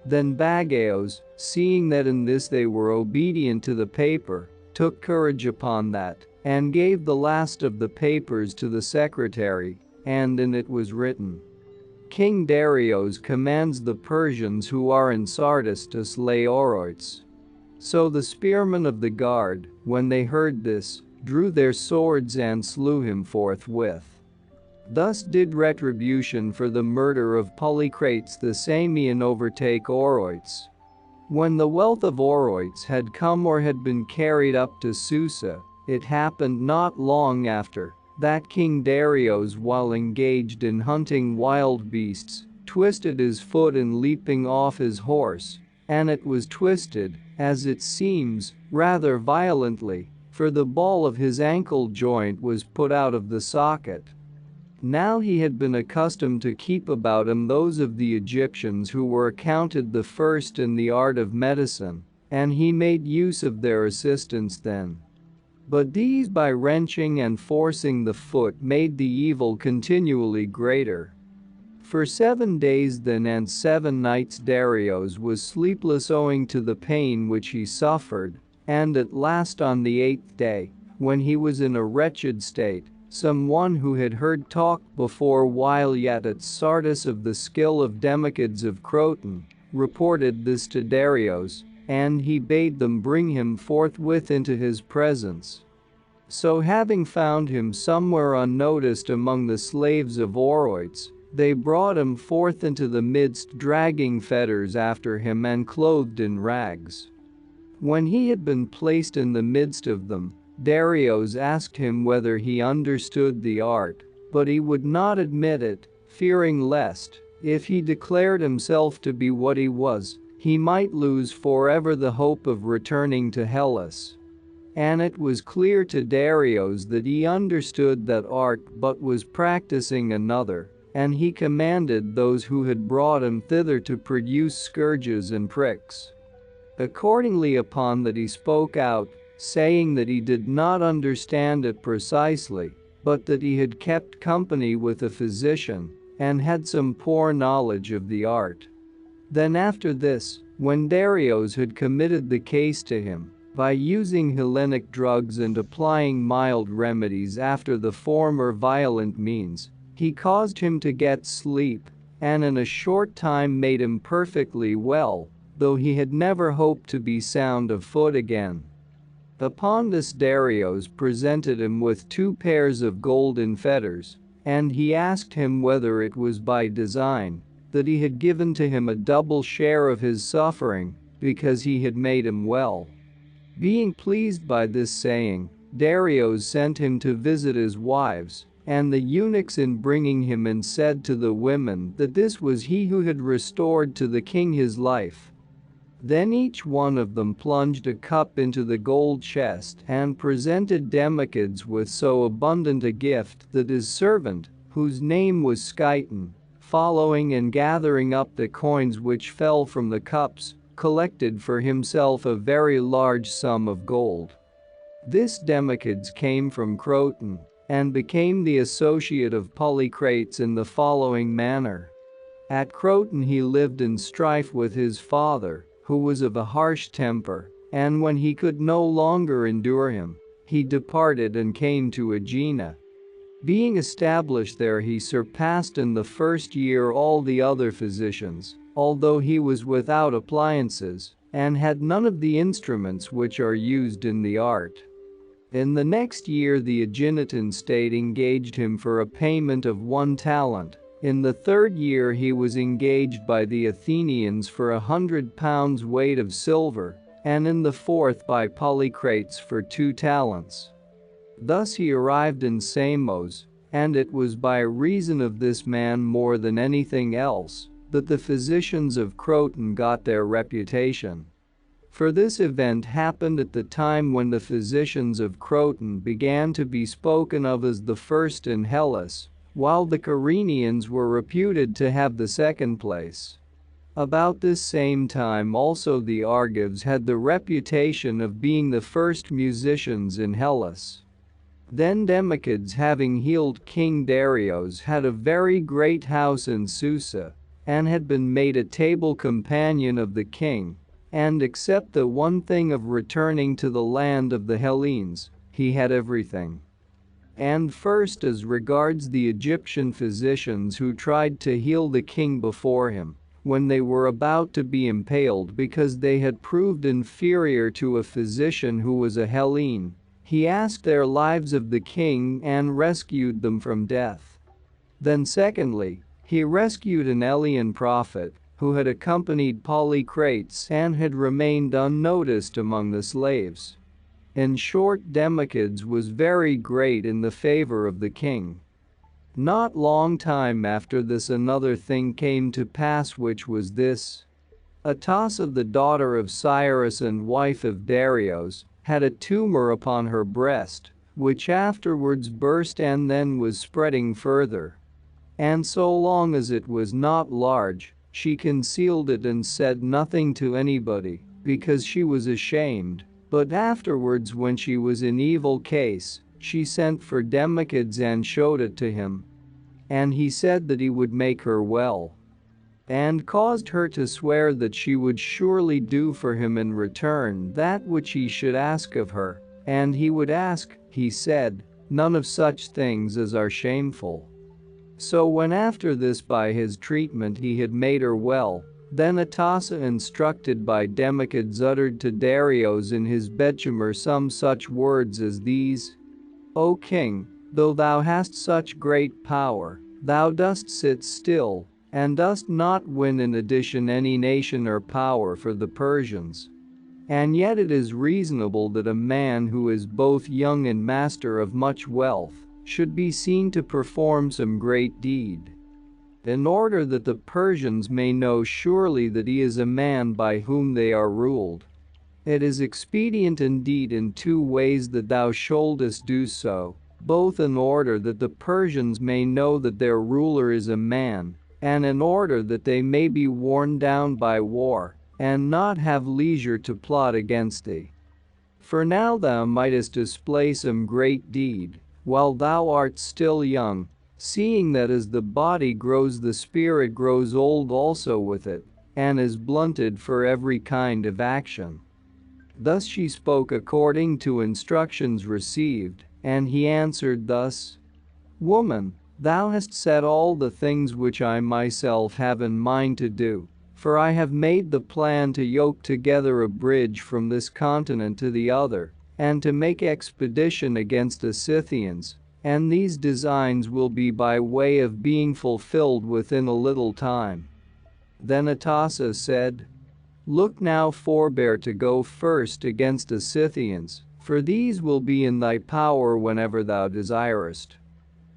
Then Bagaeus, seeing that in this they were obedient to the paper, took courage upon that, and gave the last of the papers to the secretary, and in it was written, King Darius commands the Persians who are in Sardis to slay Oroites. So the spearmen of the guard, when they heard this, drew their swords and slew him forthwith. Thus did retribution for the murder of Polycrates the Samian overtake Oroites. When the wealth of Oroites had come or had been carried up to Susa, it happened not long after, that King Darius, while engaged in hunting wild beasts, twisted his foot in leaping off his horse, and it was twisted, as it seems, rather violently, for the ball of his ankle joint was put out of the socket. Now he had been accustomed to keep about him those of the Egyptians who were accounted the first in the art of medicine, and he made use of their assistance then. But these by wrenching and forcing the foot made the evil continually greater. For 7 days then and 7 nights Darius was sleepless owing to the pain which he suffered, and at last on the 8th day, when he was in a wretched state, someone who had heard talk before while yet at Sardis of the skill of Democritus of Croton, reported this to Darius, and he bade them bring him forthwith into his presence. So having found him somewhere unnoticed among the slaves of Oroites, they brought him forth into the midst, dragging fetters after him and clothed in rags. When he had been placed in the midst of them, Darius asked him whether he understood the art, but he would not admit it, fearing lest, if he declared himself to be what he was, he might lose forever the hope of returning to Hellas. And it was clear to Darius that he understood that art but was practicing another, and he commanded those who had brought him thither to produce scourges and pricks. Accordingly upon that he spoke out, saying that he did not understand it precisely, but that he had kept company with a physician, and had some poor knowledge of the art. Then after this, when Darius had committed the case to him, by using Hellenic drugs and applying mild remedies after the former violent means, he caused him to get sleep, and in a short time made him perfectly well, though he had never hoped to be sound of foot again. Upon this Darius presented him with 2 pairs of golden fetters, and he asked him whether it was by design that he had given to him a double share of his suffering, because he had made him well. Being pleased by this saying, Darius sent him to visit his wives, and the eunuchs in bringing him in said to the women that this was he who had restored to the king his life. Then each one of them plunged a cup into the gold chest and presented Democritus with so abundant a gift that his servant, whose name was Scyton, following and gathering up the coins which fell from the cups, collected for himself a very large sum of gold. This Democritus came from Croton, and became the associate of Polycrates in the following manner. At Croton he lived in strife with his father, who was of a harsh temper, and when he could no longer endure him, he departed and came to Aegina. Being established there, he surpassed in the first year all the other physicians, although he was without appliances, and had none of the instruments which are used in the art. In the next year the Aeginetan state engaged him for a payment of 1 talent. In the 3rd year he was engaged by the Athenians for 100 pounds weight of silver, and in the 4th by Polycrates for 2 talents. Thus he arrived in Samos, and it was by reason of this man more than anything else that the physicians of Croton got their reputation. For this event happened at the time when the physicians of Croton began to be spoken of as the first in Hellas, while the Cyrenians were reputed to have the 2nd place. About this same time also the Argives had the reputation of being the first musicians in Hellas. Then Democritus, having healed King Darius, had a very great house in Susa, and had been made a table companion of the king, and except the one thing of returning to the land of the Hellenes, he had everything. And first, as regards the Egyptian physicians who tried to heal the king before him, when they were about to be impaled because they had proved inferior to a physician who was a Hellene, he asked their lives of the king and rescued them from death. Then secondly, he rescued an Elean prophet, who had accompanied Polycrates and had remained unnoticed among the slaves. In short, Democritus was very great in the favor of the king. Not long time after this another thing came to pass, which was this. Atossa, the daughter of Cyrus and wife of Darius, had a tumor upon her breast, which afterwards burst and then was spreading further. And so long as it was not large, she concealed it and said nothing to anybody, because she was ashamed, but afterwards when she was in evil case, she sent for Democritus and showed it to him. And he said that he would make her well, and caused her to swear that she would surely do for him in return that which he should ask of her, and he would ask, he said, none of such things as are shameful. So when after this by his treatment he had made her well, then Atossa instructed by Democedes uttered to Darius in his bedchamber some such words as these: O king, though thou hast such great power, thou dost sit still, and dost not win in addition any nation or power for the Persians. And yet it is reasonable that a man who is both young and master of much wealth should be seen to perform some great deed, in order that the Persians may know surely that he is a man by whom they are ruled. It is expedient indeed in two ways that thou shouldest do so, both in order that the Persians may know that their ruler is a man, and in order that they may be worn down by war, and not have leisure to plot against thee. For now thou mightest display some great deed, while thou art still young, seeing that as the body grows the spirit grows old also with it, and is blunted for every kind of action. Thus she spoke according to instructions received, and he answered thus: Woman, thou hast said all the things which I myself have in mind to do, for I have made the plan to yoke together a bridge from this continent to the other, and to make expedition against the Scythians, and these designs will be by way of being fulfilled within a little time. Then Atossa said, Look now, forbear to go first against the Scythians, for these will be in thy power whenever thou desirest.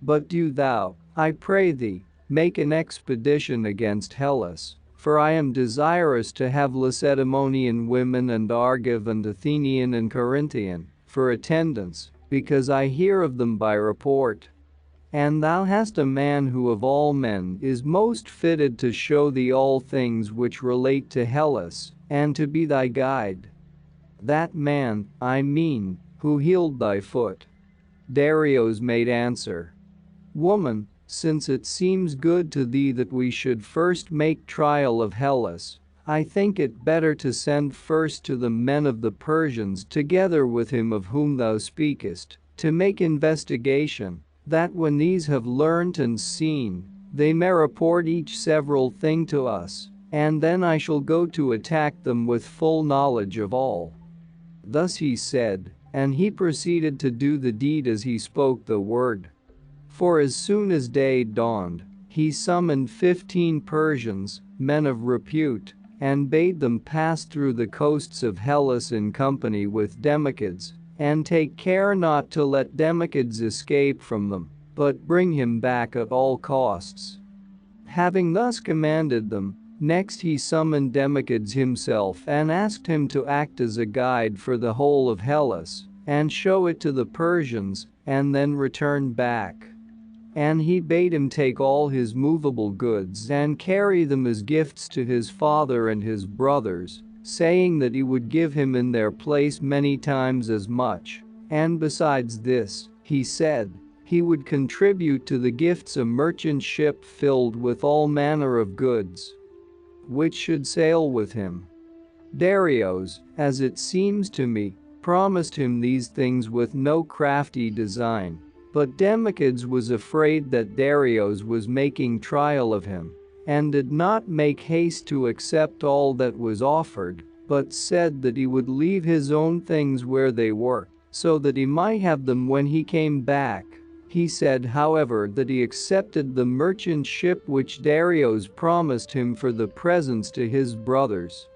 But do thou, I pray thee, make an expedition against Hellas, for I am desirous to have Lacedaemonian women and Argive and Athenian and Corinthian for attendants, because I hear of them by report. And thou hast a man who of all men is most fitted to show thee all things which relate to Hellas, and to be thy guide. That man, I mean, who healed thy foot. Darius made answer, Woman, since it seems good to thee that we should first make trial of Hellas, I think it better to send first to the men of the Persians together with him of whom thou speakest, to make investigation, that when these have learnt and seen, they may report each several thing to us, and then I shall go to attack them with full knowledge of all. Thus he said, and he proceeded to do the deed as he spoke the word. For as soon as day dawned, he summoned 15 Persians, men of repute, and bade them pass through the coasts of Hellas in company with Democedes, and take care not to let Democedes escape from them, but bring him back at all costs. Having thus commanded them, next he summoned Democedes himself and asked him to act as a guide for the whole of Hellas, and show it to the Persians, and then return back. And he bade him take all his movable goods and carry them as gifts to his father and his brothers, saying that he would give him in their place many times as much, and besides this, he said, he would contribute to the gifts a merchant ship filled with all manner of goods, which should sail with him. Darius, as it seems to me, promised him these things with no crafty design, but Democedes was afraid that Darius was making trial of him, and did not make haste to accept all that was offered, but said that he would leave his own things where they were, so that he might have them when he came back. He said, however, that he accepted the merchant ship which Darius promised him for the presents to his brothers.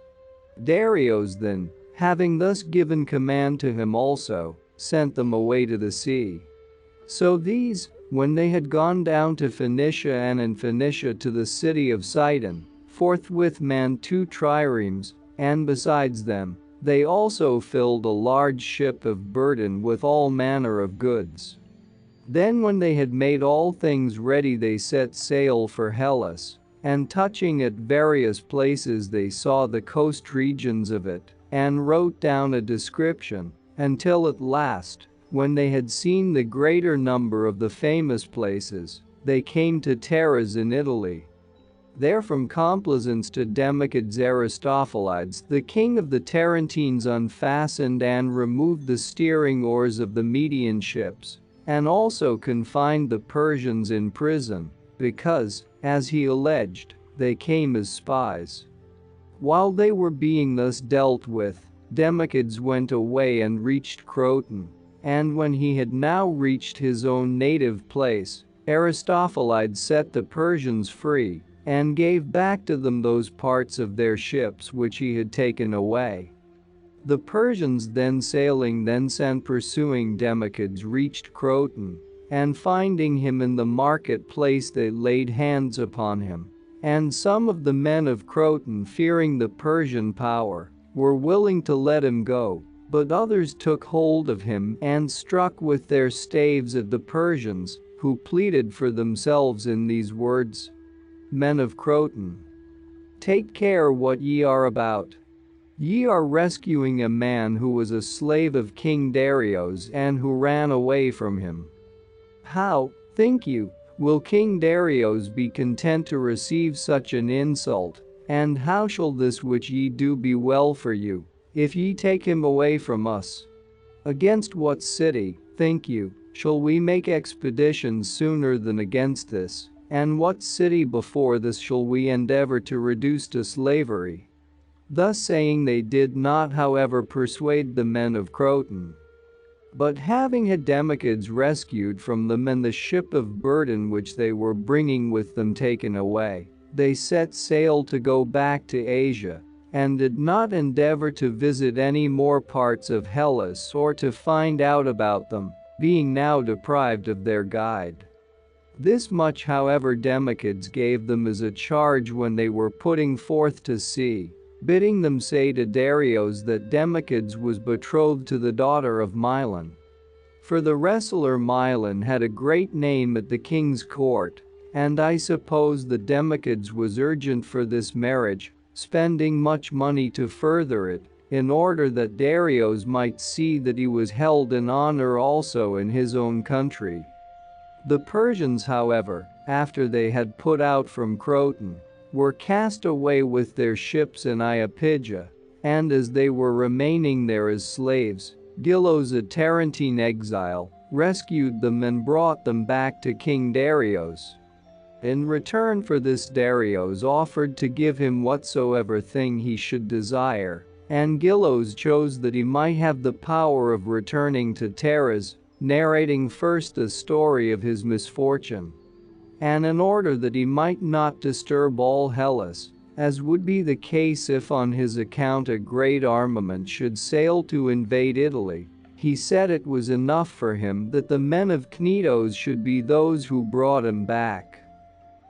Darius then, having thus given command to him also, sent them away to the sea. So these, when they had gone down to Phoenicia and in Phoenicia to the city of Sidon, forthwith manned 2 triremes, and besides them, they also filled a large ship of burden with all manner of goods. Then when they had made all things ready they set sail for Hellas, and touching at various places they saw the coast regions of it, and wrote down a description, until at last, when they had seen the greater number of the famous places, they came to Taras in Italy. There from Complaisance to Democedes Aristophilides, the king of the Tarentines, unfastened and removed the steering oars of the Median ships, and also confined the Persians in prison, because, as he alleged, they came as spies. While they were being thus dealt with, Democritus went away and reached Croton, and when he had now reached his own native place, Aristophiles set the Persians free and gave back to them those parts of their ships which he had taken away. The Persians then sailing thence and pursuing Democritus reached Croton, and finding him in the marketplace they laid hands upon him. And some of the men of Croton, fearing the Persian power, were willing to let him go, but others took hold of him and struck with their staves at the Persians, who pleaded for themselves in these words: Men of Croton, take care what ye are about. Ye are rescuing a man who was a slave of King Darius and who ran away from him. How, think you, will King Darius be content to receive such an insult, and how shall this which ye do be well for you, if ye take him away from us? Against what city, think you, shall we make expeditions sooner than against this, and what city before this shall we endeavor to reduce to slavery? Thus saying, they did not however persuade the men of Croton. But having had Democritus rescued from them and the ship of burden which they were bringing with them taken away, they set sail to go back to Asia, and did not endeavor to visit any more parts of Hellas or to find out about them, being now deprived of their guide. This much however Democritus gave them as a charge when they were putting forth to sea, bidding them say to Darius that Democritus was betrothed to the daughter of Milan. For the wrestler Milan had a great name at the king's court, and I suppose that Democritus was urgent for this marriage, spending much money to further it, in order that Darius might see that he was held in honor also in his own country. The Persians, however, after they had put out from Croton, were cast away with their ships in Iapygia, and as they were remaining there as slaves, Gillos, a Tarentine exile, rescued them and brought them back to King Darius. In return for this, Darius offered to give him whatsoever thing he should desire, and Gillos chose that he might have the power of returning to Taras, narrating first the story of his misfortune. And in order that he might not disturb all Hellas, as would be the case if on his account a great armament should sail to invade Italy, he said it was enough for him that the men of Cnidos should be those who brought him back,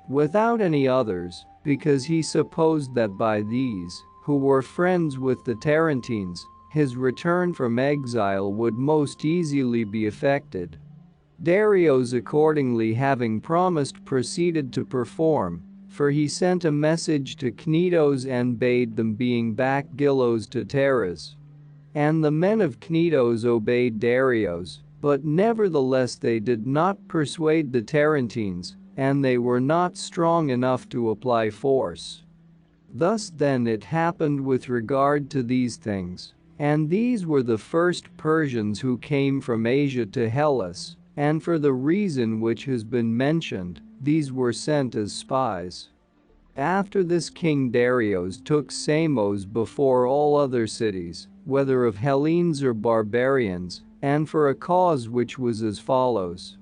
without any others, because he supposed that by these, who were friends with the Tarentines, his return from exile would most easily be effected. Darius accordingly, having promised, proceeded to perform, for he sent a message to Cnidos and bade them being back Gillos to Taras. And the men of Cnidos obeyed Darius, but nevertheless they did not persuade the Tarentines, and they were not strong enough to apply force. Thus then it happened with regard to these things, and these were the first Persians who came from Asia to Hellas. And for the reason which has been mentioned, these were sent as spies. After this, King Darius took Samos before all other cities, whether of Hellenes or barbarians, and for a cause which was as follows.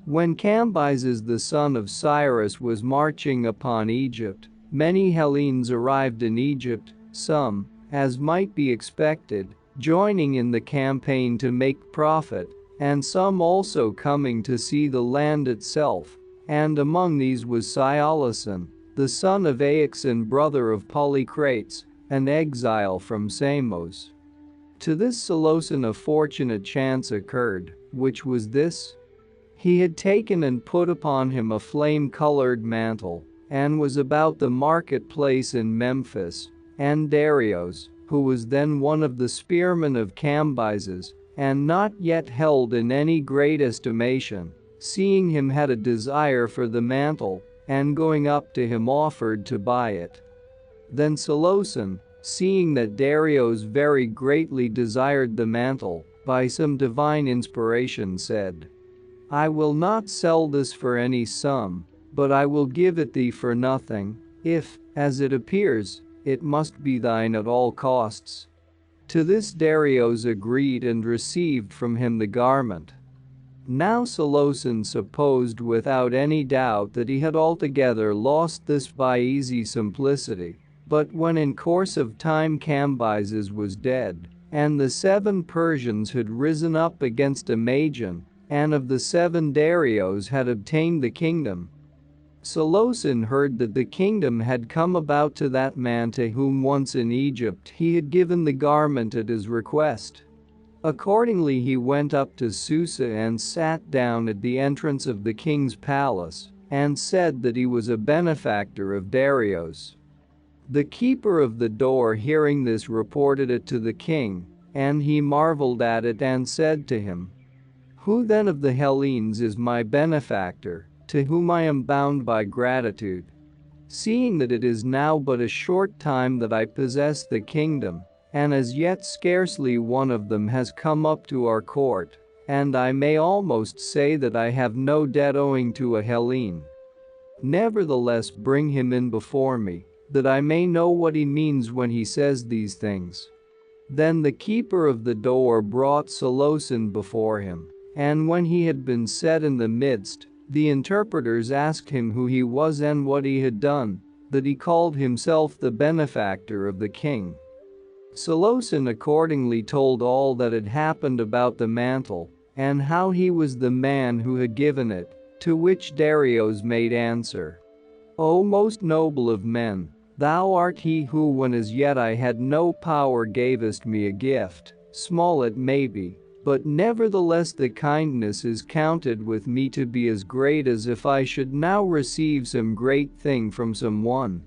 When Cambyses the son of Cyrus was marching upon Egypt, many Hellenes arrived in Egypt, some, as might be expected, joining in the campaign to make profit, and some also coming to see the land itself, and among these was Cyalason, the son of Aix and brother of Polycrates, an exile from Samos. To this Cyalason a fortunate chance occurred, which was this: he had taken and put upon him a flame-colored mantle, and was about the marketplace in Memphis, and Darius, who was then one of the spearmen of Cambyses, and not yet held in any great estimation, seeing him had a desire for the mantle, and going up to him offered to buy it. Then Cyalason, seeing that Darius very greatly desired the mantle, by some divine inspiration said, I will not sell this for any sum, but I will give it thee for nothing, if, as it appears, it must be thine at all costs." To this Darius agreed and received from him the garment. Now Seleucus supposed without any doubt that he had altogether lost this by easy simplicity, but when in course of time Cambyses was dead, and the 7 Persians had risen up against Imagen, and of the 7 Darius had obtained the kingdom, Seleucus heard that the kingdom had come about to that man to whom once in Egypt he had given the garment at his request. Accordingly he went up to Susa and sat down at the entrance of the king's palace, and said that he was a benefactor of Darius. The keeper of the door hearing this reported it to the king, and he marveled at it and said to him, "Who then of the Hellenes is my benefactor, to whom I am bound by gratitude? Seeing that it is now but a short time that I possess the kingdom, and as yet scarcely one of them has come up to our court, and I may almost say that I have no debt owing to a Hellene. Nevertheless bring him in before me, that I may know what he means when he says these things." Then the keeper of the door brought Seleucus before him, and when he had been set in the midst, the interpreters asked him who he was and what he had done, that he called himself the benefactor of the king. Seleucus accordingly told all that had happened about the mantle, and how he was the man who had given it, to which Darius made answer, "O most noble of men, thou art he who when as yet I had no power gavest me a gift, small it may be, but nevertheless the kindness is counted with me to be as great as if I should now receive some great thing from some one.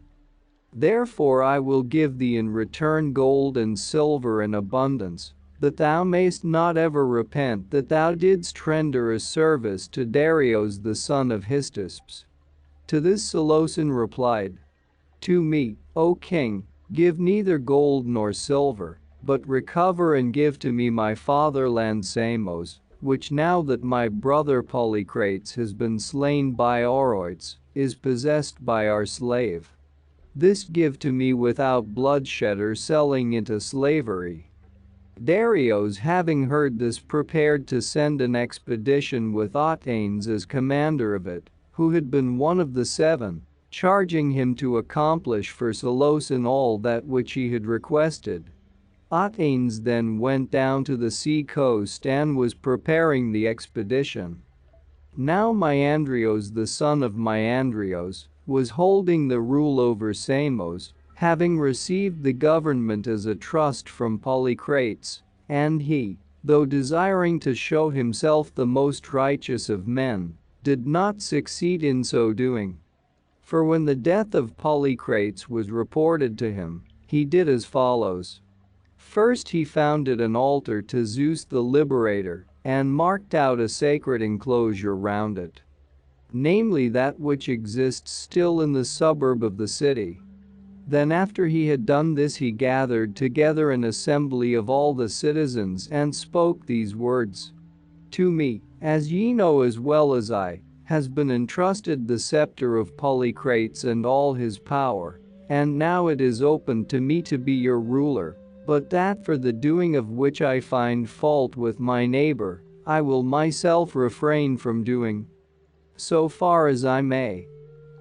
Therefore I will give thee in return gold and silver in abundance, that thou mayst not ever repent that thou didst render a service to Darius the son of Histos." To this Seleucus replied, "To me, O king, give neither gold nor silver, but recover and give to me my fatherland Samos, which now that my brother Polycrates has been slain by Oroites, is possessed by our slave. This give to me without bloodshed or selling into slavery." Darius having heard this prepared to send an expedition with Otanes as commander of it, who had been one of the 7, charging him to accomplish for Seleucus all that which he had requested. Otanes then went down to the sea coast and was preparing the expedition. Now Myandrios the son of Myandrios was holding the rule over Samos, having received the government as a trust from Polycrates, and he, though desiring to show himself the most righteous of men, did not succeed in so doing. For when the death of Polycrates was reported to him, he did as follows. First he founded an altar to Zeus the Liberator, and marked out a sacred enclosure round it, namely that which exists still in the suburb of the city. Then after he had done this he gathered together an assembly of all the citizens and spoke these words. To me, as ye know as well as I, has been entrusted the scepter of Polycrates and all his power, and now it is open to me to be your ruler, but that for the doing of which I find fault with my neighbor, I will myself refrain from doing, so far as I may.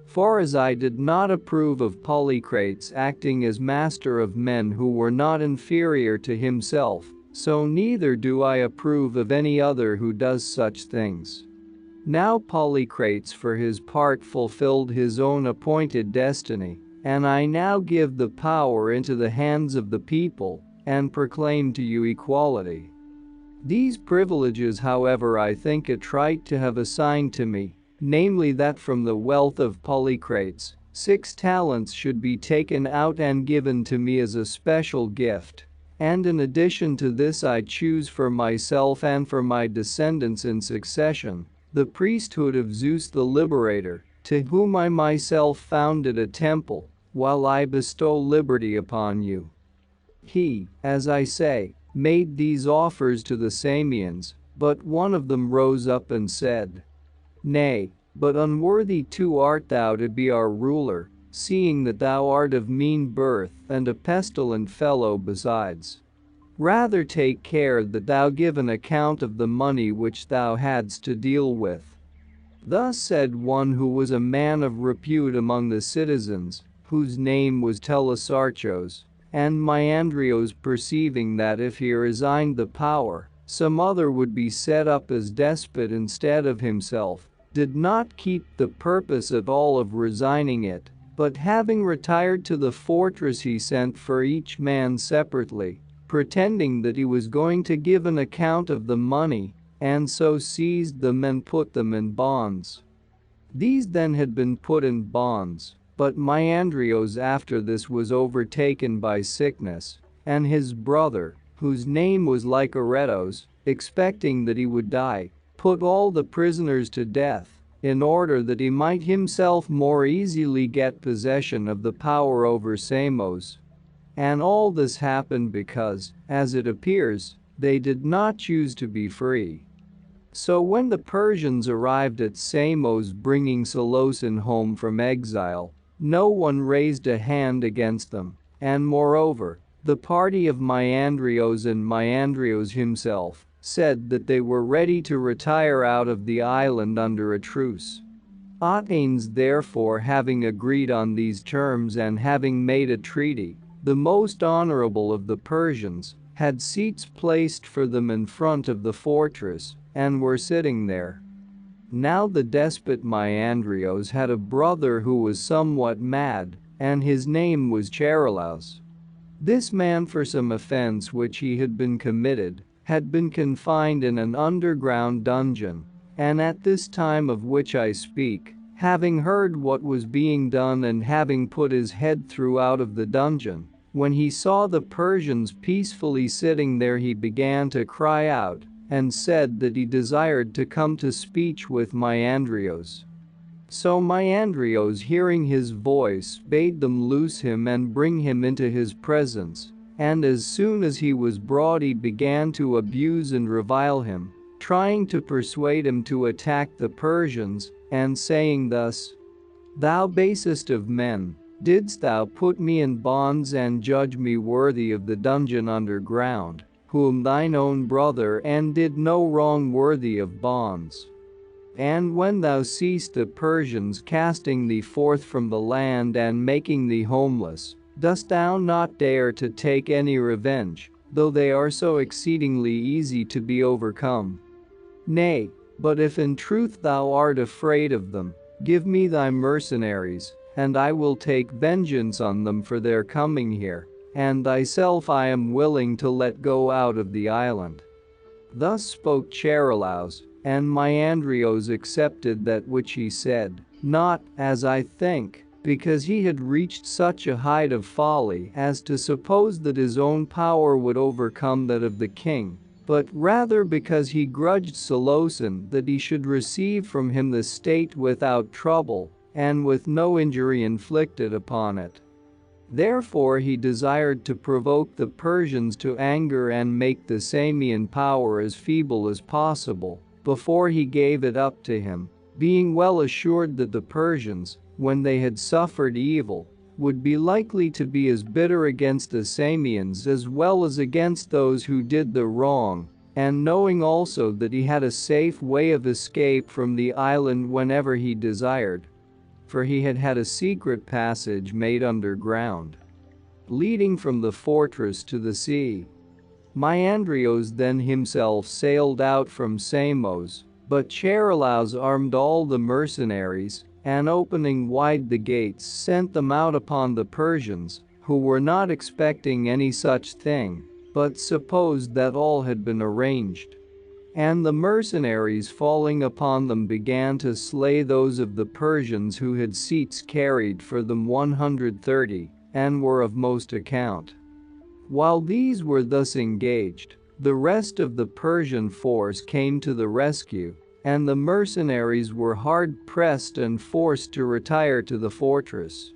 For as I did not approve of Polycrates acting as master of men who were not inferior to himself, so neither do I approve of any other who does such things. Now Polycrates for his part fulfilled his own appointed destiny, and I now give the power into the hands of the people, and proclaim to you equality. These privileges however I think it right to have assigned to me, namely that from the wealth of Polycrates, 6 talents should be taken out and given to me as a special gift, and in addition to this I choose for myself and for my descendants in succession, the priesthood of Zeus the Liberator, to whom I myself founded a temple, while I bestow liberty upon you. He, as I say, made these offers to the Samians, But one of them rose up and said, "Nay, but unworthy too art thou to be our ruler, seeing that thou art of mean birth and a pestilent fellow besides. Rather take care that thou give an account of the money which thou hadst to deal with." Thus said one who was a man of repute among the citizens, whose name was Telesarchos, and Myandrios, perceiving that if he resigned the power, some other would be set up as despot instead of himself, did not keep the purpose at all of resigning it, but having retired to the fortress he sent for each man separately, pretending that he was going to give an account of the money, and so seized them and put them in bonds. These then had been put in bonds, but Myandrios after this was overtaken by sickness, and his brother, whose name was Lycoretos, expecting that he would die, put all the prisoners to death, in order that he might himself more easily get possession of the power over Samos. And all this happened because, as it appears, they did not choose to be free. So when the Persians arrived at Samos bringing Solosan home from exile, no one raised a hand against them, and moreover, the party of Myandrios and Myandrios himself said that they were ready to retire out of the island under a truce. Athens therefore, having agreed on these terms and having made a treaty, the most honorable of the Persians had seats placed for them in front of the fortress, and were sitting there. Now the despot Myandrios had a brother who was somewhat mad, and his name was Charalaus. This man, for some offense which he had been committed, had been confined in an underground dungeon, and at this time of which I speak, having heard what was being done and having put his head through out of the dungeon, when he saw the Persians peacefully sitting there, he began to cry out, and said that he desired to come to speech with Myandrios. So Myandrios, hearing his voice, bade them loose him and bring him into his presence, and as soon as he was brought he began to abuse and revile him, trying to persuade him to attack the Persians, and saying thus, "Thou basest of men, didst thou put me in bonds and judge me worthy of the dungeon underground, whom thine own brother and did no wrong worthy of bonds? And when thou seest the Persians casting thee forth from the land and making thee homeless, dost thou not dare to take any revenge, though they are so exceedingly easy to be overcome? Nay, but if in truth thou art afraid of them, give me thy mercenaries, and I will take vengeance on them for their coming here, and thyself I am willing to let go out of the island." Thus spoke Charalaus, and Myandrios accepted that which he said, not, as I think, because he had reached such a height of folly as to suppose that his own power would overcome that of the king, but rather because he grudged Solosan that he should receive from him the state without trouble, and with no injury inflicted upon it. Therefore he desired to provoke the Persians to anger and make the Samian power as feeble as possible, before he gave it up to him, being well assured that the Persians, when they had suffered evil, would be likely to be as bitter against the Samians as well as against those who did the wrong, and knowing also that he had a safe way of escape from the island whenever he desired, for he had had a secret passage made underground, leading from the fortress to the sea. Myandrios then himself sailed out from Samos, but Charalaus armed all the mercenaries, and opening wide the gates sent them out upon the Persians, who were not expecting any such thing, but supposed that all had been arranged. And the mercenaries falling upon them began to slay those of the Persians who had seats carried for them 130, and were of most account. While these were thus engaged, the rest of the Persian force came to the rescue, and the mercenaries were hard pressed and forced to retire to the fortress.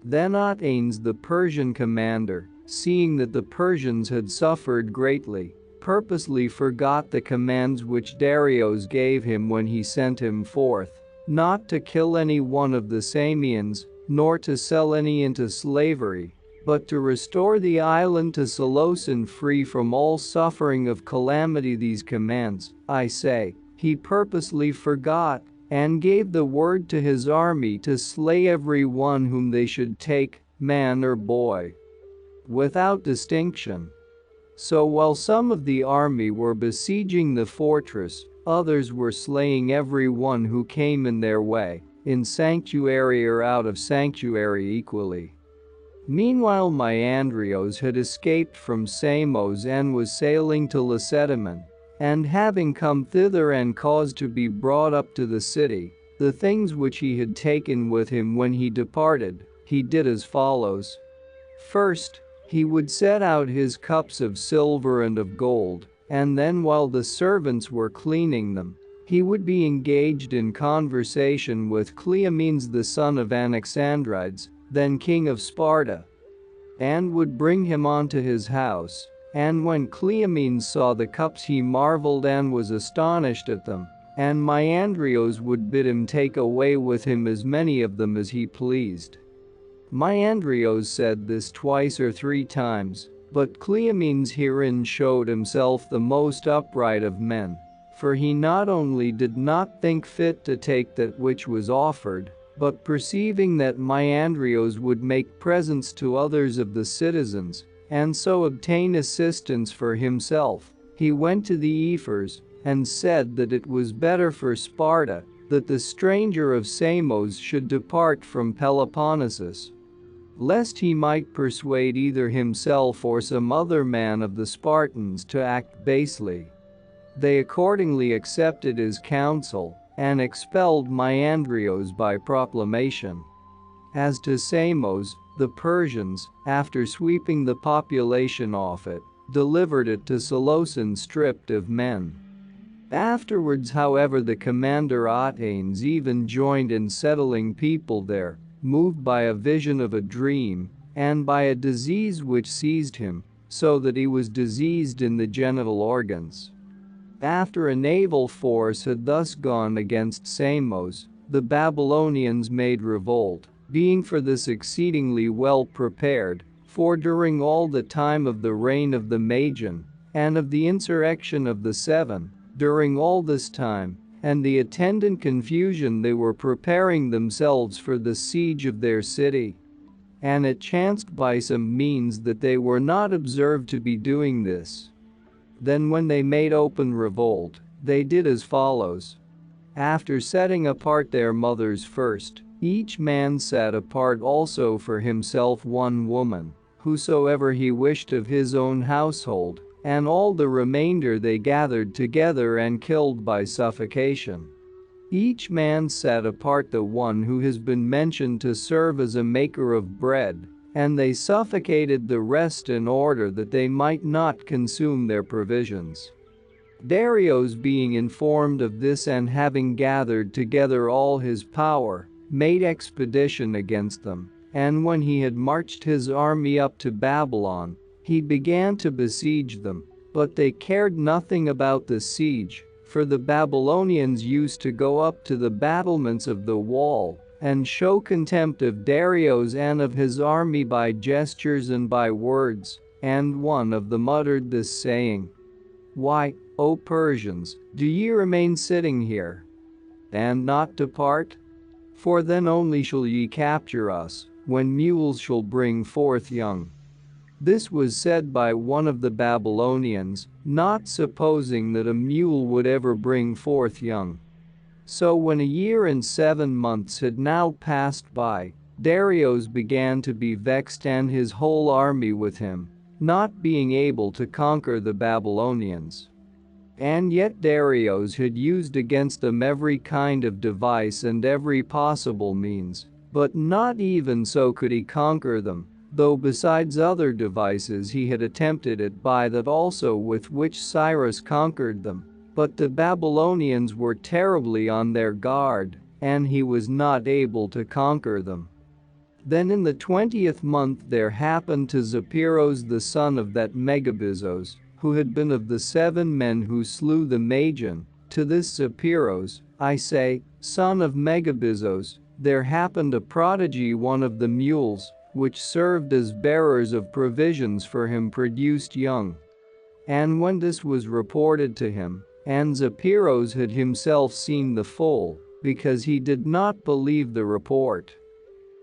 Then Athens, the Persian commander, seeing that the Persians had suffered greatly, purposely forgot the commands which Darius gave him when he sent him forth, not to kill any one of the Samians, nor to sell any into slavery, but to restore the island to Seleucus free from all suffering of calamity. These commands, I say, he purposely forgot, and gave the word to his army to slay every one whom they should take, man or boy, without distinction. So while some of the army were besieging the fortress, others were slaying every one who came in their way, in sanctuary or out of sanctuary equally. Meanwhile Maiandrios had escaped from Samos and was sailing to Lacedaemon, and having come thither and caused to be brought up to the city, the things which he had taken with him when he departed, he did as follows. First, he would set out his cups of silver and of gold, and then while the servants were cleaning them, he would be engaged in conversation with Cleomenes the son of Anaxandrides, then king of Sparta, and would bring him onto his house. And when Cleomenes saw the cups he marveled and was astonished at them, and Maiandrios would bid him take away with him as many of them as he pleased. Maiandrios said this twice or three times, but Cleomenes herein showed himself the most upright of men, for he not only did not think fit to take that which was offered, but perceiving that Maiandrios would make presents to others of the citizens, and so obtain assistance for himself, he went to the ephors, and said that it was better for Sparta that the stranger of Samos should depart from Peloponnesus, lest he might persuade either himself or some other man of the Spartans to act basely. They accordingly accepted his counsel, and expelled Maiandrios by proclamation. As to Samos, the Persians, after sweeping the population off it, delivered it to Seleucus stripped of men. Afterwards, however, the commander Attanes even joined in settling people there, moved by a vision of a dream, and by a disease which seized him, so that he was diseased in the genital organs. After a naval force had thus gone against Samos, the Babylonians made revolt, being for this exceedingly well prepared, for during all the time of the reign of the Magian, and of the insurrection of the Seven, during all this time, and the attendant confusion, they were preparing themselves for the siege of their city. And it chanced by some means that they were not observed to be doing this. Then when they made open revolt, they did as follows. After setting apart their mothers first, each man set apart also for himself one woman, whosoever he wished of his own household, and all the remainder they gathered together and killed by suffocation. Each man set apart the one who has been mentioned to serve as a maker of bread, and they suffocated the rest in order that they might not consume their provisions. Darius, being informed of this and having gathered together all his power, made expedition against them, and when he had marched his army up to Babylon, he began to besiege them, but they cared nothing about the siege, for the Babylonians used to go up to the battlements of the wall, and show contempt of Darius and of his army by gestures and by words, and one of them uttered this saying, "Why, O Persians, do ye remain sitting here, and not depart? For then only shall ye capture us, when mules shall bring forth young." This was said by one of the Babylonians, not supposing that a mule would ever bring forth young. So when a year and 7 months had now passed by, Darius began to be vexed and his whole army with him, not being able to conquer the Babylonians. And yet Darius had used against them every kind of device and every possible means, but not even so could he conquer them, though besides other devices he had attempted it by that also with which Cyrus conquered them. But the Babylonians were terribly on their guard, and he was not able to conquer them. Then in the 20th month there happened to Zopyrus the son of that Megabizos, who had been of the 7 men who slew the Magian, to this Zopyrus, I say, son of Megabizos, there happened a prodigy. One of the mules, which served as bearers of provisions for him, produced young. And when this was reported to him, and Zopyrus had himself seen the foal, because he did not believe the report,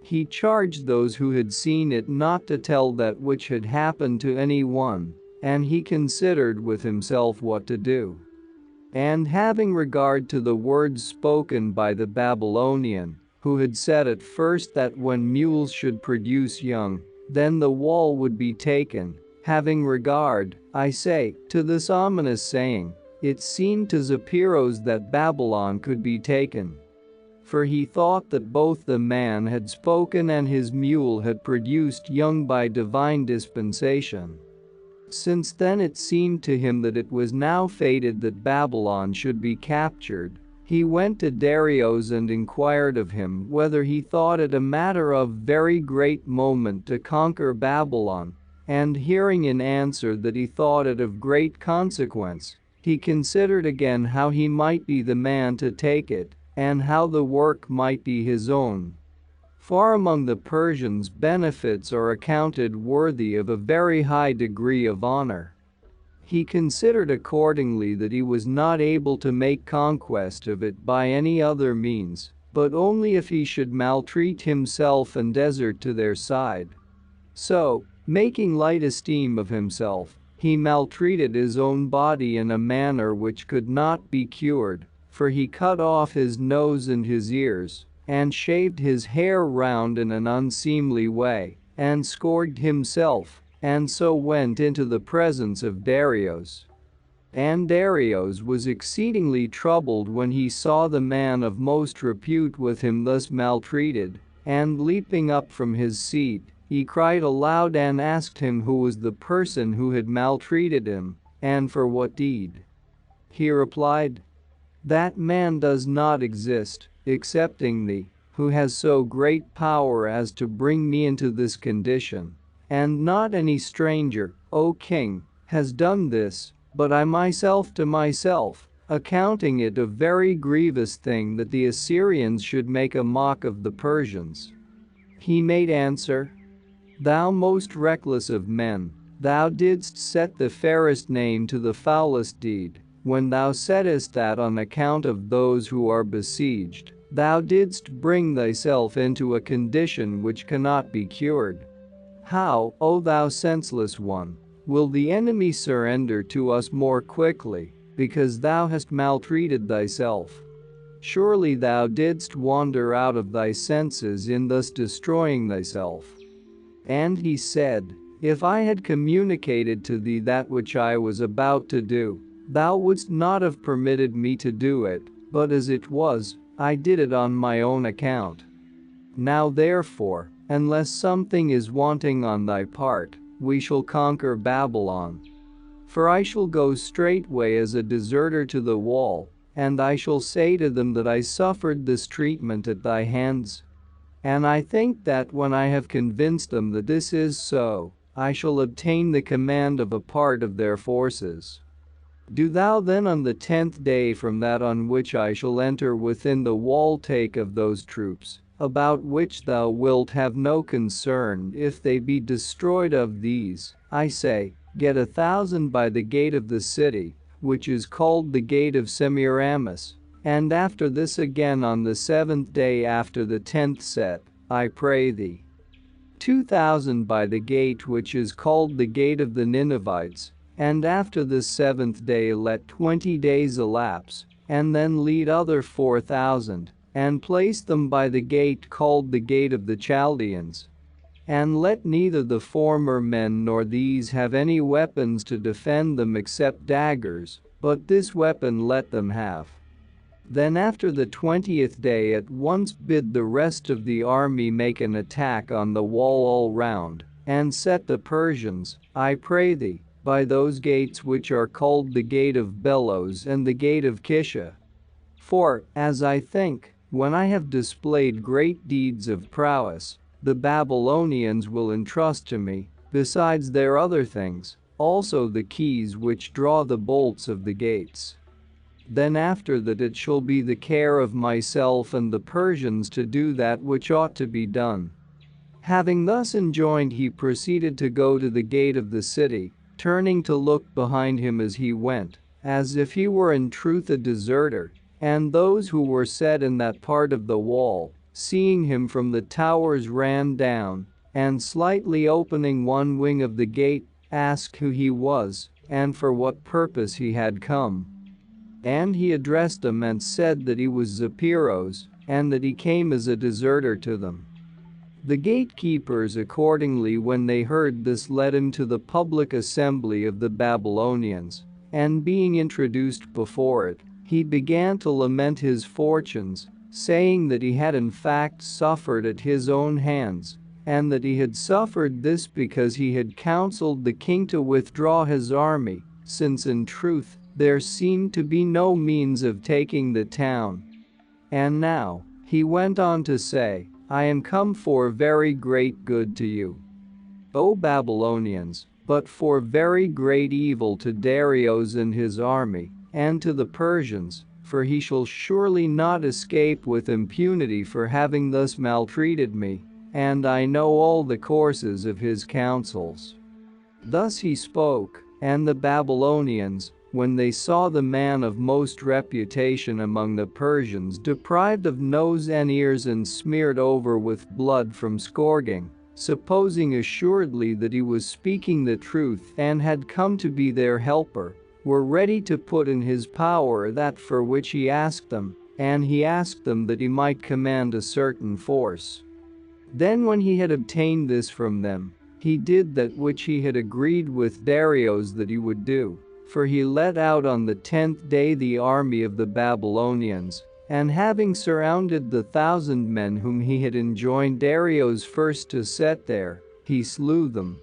he charged those who had seen it not to tell that which had happened to any one, and he considered with himself what to do. And having regard to the words spoken by the Babylonian, who had said at first that when mules should produce young, then the wall would be taken, having regard, I say, to this ominous saying, it seemed to Zopyrus that Babylon could be taken. For he thought that both the man had spoken and his mule had produced young by divine dispensation. Since then it seemed to him that it was now fated that Babylon should be captured. He went to Darius and inquired of him whether he thought it a matter of very great moment to conquer Babylon, and hearing in answer that he thought it of great consequence, he considered again how he might be the man to take it, and how the work might be his own. For among the Persians benefits are accounted worthy of a very high degree of honor. He considered accordingly that he was not able to make conquest of it by any other means, but only if he should maltreat himself and desert to their side. So, making light esteem of himself, he maltreated his own body in a manner which could not be cured, for he cut off his nose and his ears, and shaved his hair round in an unseemly way, and scourged himself, and so went into the presence of Darius. And Darius was exceedingly troubled when he saw the man of most repute with him thus maltreated, and leaping up from his seat, he cried aloud and asked him who was the person who had maltreated him, and for what deed. He replied, "That man does not exist, excepting thee, who has so great power as to bring me into this condition, and not any stranger, O king, has done this, but I myself to myself, accounting it a very grievous thing that the Assyrians should make a mock of the Persians." He made answer, "Thou most reckless of men, thou didst set the fairest name to the foulest deed, when thou saidst that on account of those who are besieged, thou didst bring thyself into a condition which cannot be cured. How, O thou senseless one, will the enemy surrender to us more quickly, because thou hast maltreated thyself? Surely thou didst wander out of thy senses in thus destroying thyself." And he said, "If I had communicated to thee that which I was about to do, thou wouldst not have permitted me to do it, but as it was, I did it on my own account. Now therefore, unless something is wanting on thy part, we shall conquer Babylon. For I shall go straightway as a deserter to the wall, and I shall say to them that I suffered this treatment at thy hands. And I think that when I have convinced them that this is so, I shall obtain the command of a part of their forces. Do thou then on the 10th day from that on which I shall enter within the wall take of those troops, about which thou wilt have no concern if they be destroyed of these, I say, get 1,000 by the gate of the city, which is called the gate of Semiramis, and after this again on the 7th day after the 10th set, I pray thee. 2,000 by the gate which is called the gate of the Ninevites, and after the 7th day let 20 days elapse, and then lead other 4,000, and place them by the gate called the gate of the Chaldeans. And let neither the former men nor these have any weapons to defend them except daggers, but this weapon let them have. Then after the 20th day at once bid the rest of the army make an attack on the wall all round, and set the Persians, I pray thee, by those gates which are called the gate of Bellows and the gate of Kisha. For, as I think, when I have displayed great deeds of prowess, the Babylonians will entrust to me, besides their other things, also the keys which draw the bolts of the gates. Then after that it shall be the care of myself and the Persians to do that which ought to be done." Having thus enjoined, he proceeded to go to the gate of the city, turning to look behind him as he went, as if he were in truth a deserter, and those who were set in that part of the wall, seeing him from the towers, ran down, and slightly opening one wing of the gate, asked who he was, and for what purpose he had come. And he addressed them and said that he was Zopyrus, and that he came as a deserter to them. The gatekeepers accordingly, when they heard this, led him to the public assembly of the Babylonians, and being introduced before it, he began to lament his fortunes, saying that he had in fact suffered at his own hands, and that he had suffered this because he had counseled the king to withdraw his army, since in truth there seemed to be no means of taking the town. And now, he went on to say, "I am come for very great good to you, O Babylonians, but for very great evil to Darius and his army, and to the Persians, for he shall surely not escape with impunity for having thus maltreated me, and I know all the courses of his counsels." Thus he spoke, and the Babylonians, when they saw the man of most reputation among the Persians deprived of nose and ears and smeared over with blood from scourging, supposing assuredly that he was speaking the truth and had come to be their helper, were ready to put in his power that for which he asked them, and he asked them that he might command a certain force. Then when he had obtained this from them, he did that which he had agreed with Darius that he would do, for he led out on the 10th day the army of the Babylonians, and having surrounded the 1,000 men whom he had enjoined Darius first to set there, he slew them.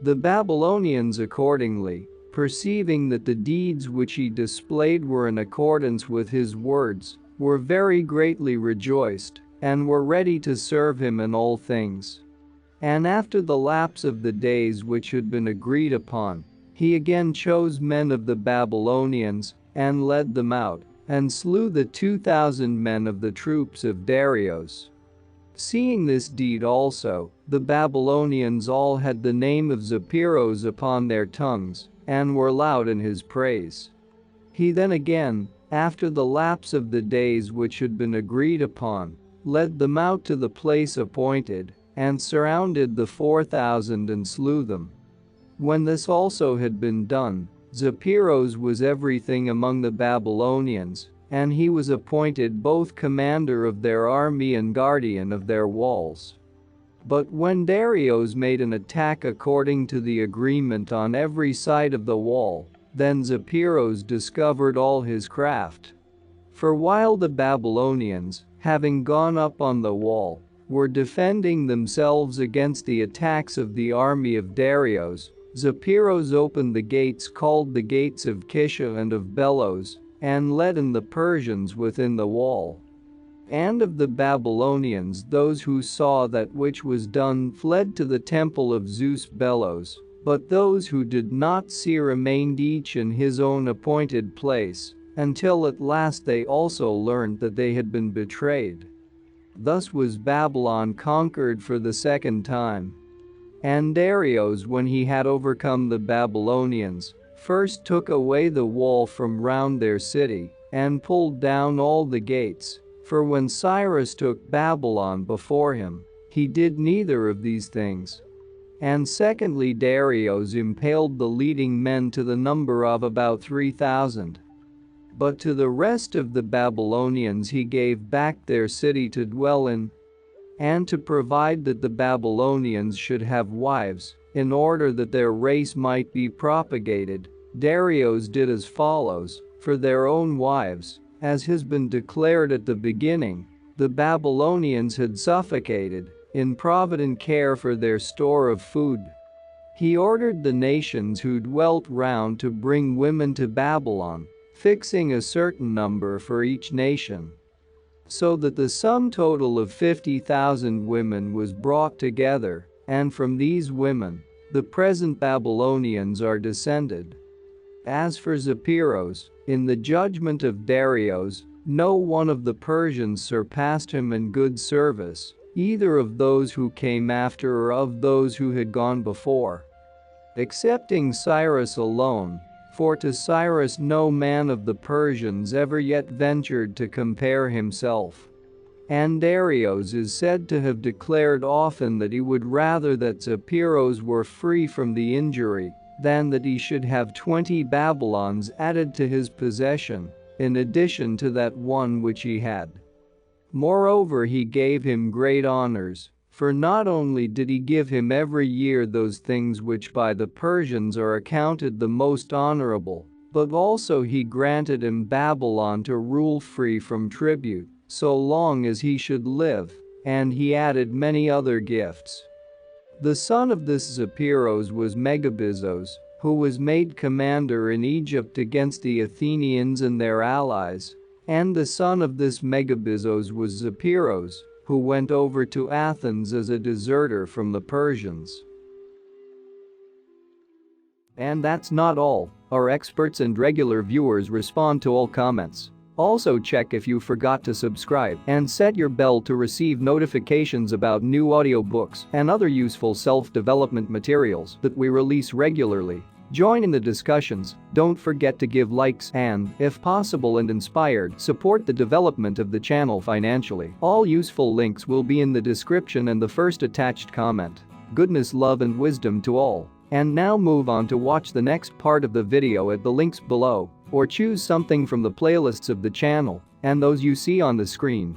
The Babylonians accordingly, perceiving that the deeds which he displayed were in accordance with his words, were very greatly rejoiced, and were ready to serve him in all things. And after the lapse of the days which had been agreed upon, he again chose men of the Babylonians, and led them out, and slew the 2,000 men of the troops of Darius. Seeing this deed also, the Babylonians all had the name of Zopyrus upon their tongues, and were loud in his praise. He then again, after the lapse of the days which had been agreed upon, led them out to the place appointed, and surrounded the 4,000 and slew them. When this also had been done, Zopyrus was everything among the Babylonians, and he was appointed both commander of their army and guardian of their walls. But when Darius made an attack according to the agreement on every side of the wall, then Zopyrus discovered all his craft. For while the Babylonians, having gone up on the wall, were defending themselves against the attacks of the army of Darius, Zopyrus opened the gates called the gates of Kisha and of Belos, and let in the Persians within the wall. And of the Babylonians those who saw that which was done fled to the temple of Zeus Belos, but those who did not see remained each in his own appointed place, until at last they also learned that they had been betrayed. Thus was Babylon conquered for the second time. And Darius, when he had overcome the Babylonians, first took away the wall from round their city, and pulled down all the gates, for when Cyrus took Babylon before him, he did neither of these things. And secondly, Darius impaled the leading men to the number of about 3,000. But to the rest of the Babylonians he gave back their city to dwell in, and to provide that the Babylonians should have wives, in order that their race might be propagated. Darius did as follows: for their own wives, as has been declared at the beginning, the Babylonians had suffocated, in provident care for their store of food. He ordered the nations who dwelt round to bring women to Babylon, fixing a certain number for each nation. So that the sum total of 50,000 women was brought together, and from these women, The present Babylonians are descended. As for Zapiros, in the judgment of Darius, no one of the Persians surpassed him in good service, either of those who came after or of those who had gone before. Excepting Cyrus alone, for to Cyrus no man of the Persians ever yet ventured to compare himself. And Darius is said to have declared often that he would rather that Zapiros were free from the injury than that he should have 20 Babylons added to his possession, in addition to that one which he had. Moreover, he gave him great honors, for not only did he give him every year those things which by the Persians are accounted the most honorable, but also he granted him Babylon to rule free from tribute, so long as he should live, and he added many other gifts. The son of this Zapiros was Megabizos, who was made commander in Egypt against the Athenians and their allies, and the son of this Megabizos was Zapiros, who went over to Athens as a deserter from the Persians. And that's not all. Our experts and regular viewers respond to all comments. Also check if you forgot to subscribe and set your bell to receive notifications about new audiobooks and other useful self-development materials that we release regularly. Join in the discussions, don't forget to give likes and, if possible and inspired, support the development of the channel financially. All useful links will be in the description and the first attached comment. Goodness, love and wisdom to all. And now move on to watch the next part of the video at the links below, or choose something from the playlists of the channel and those you see on the screen.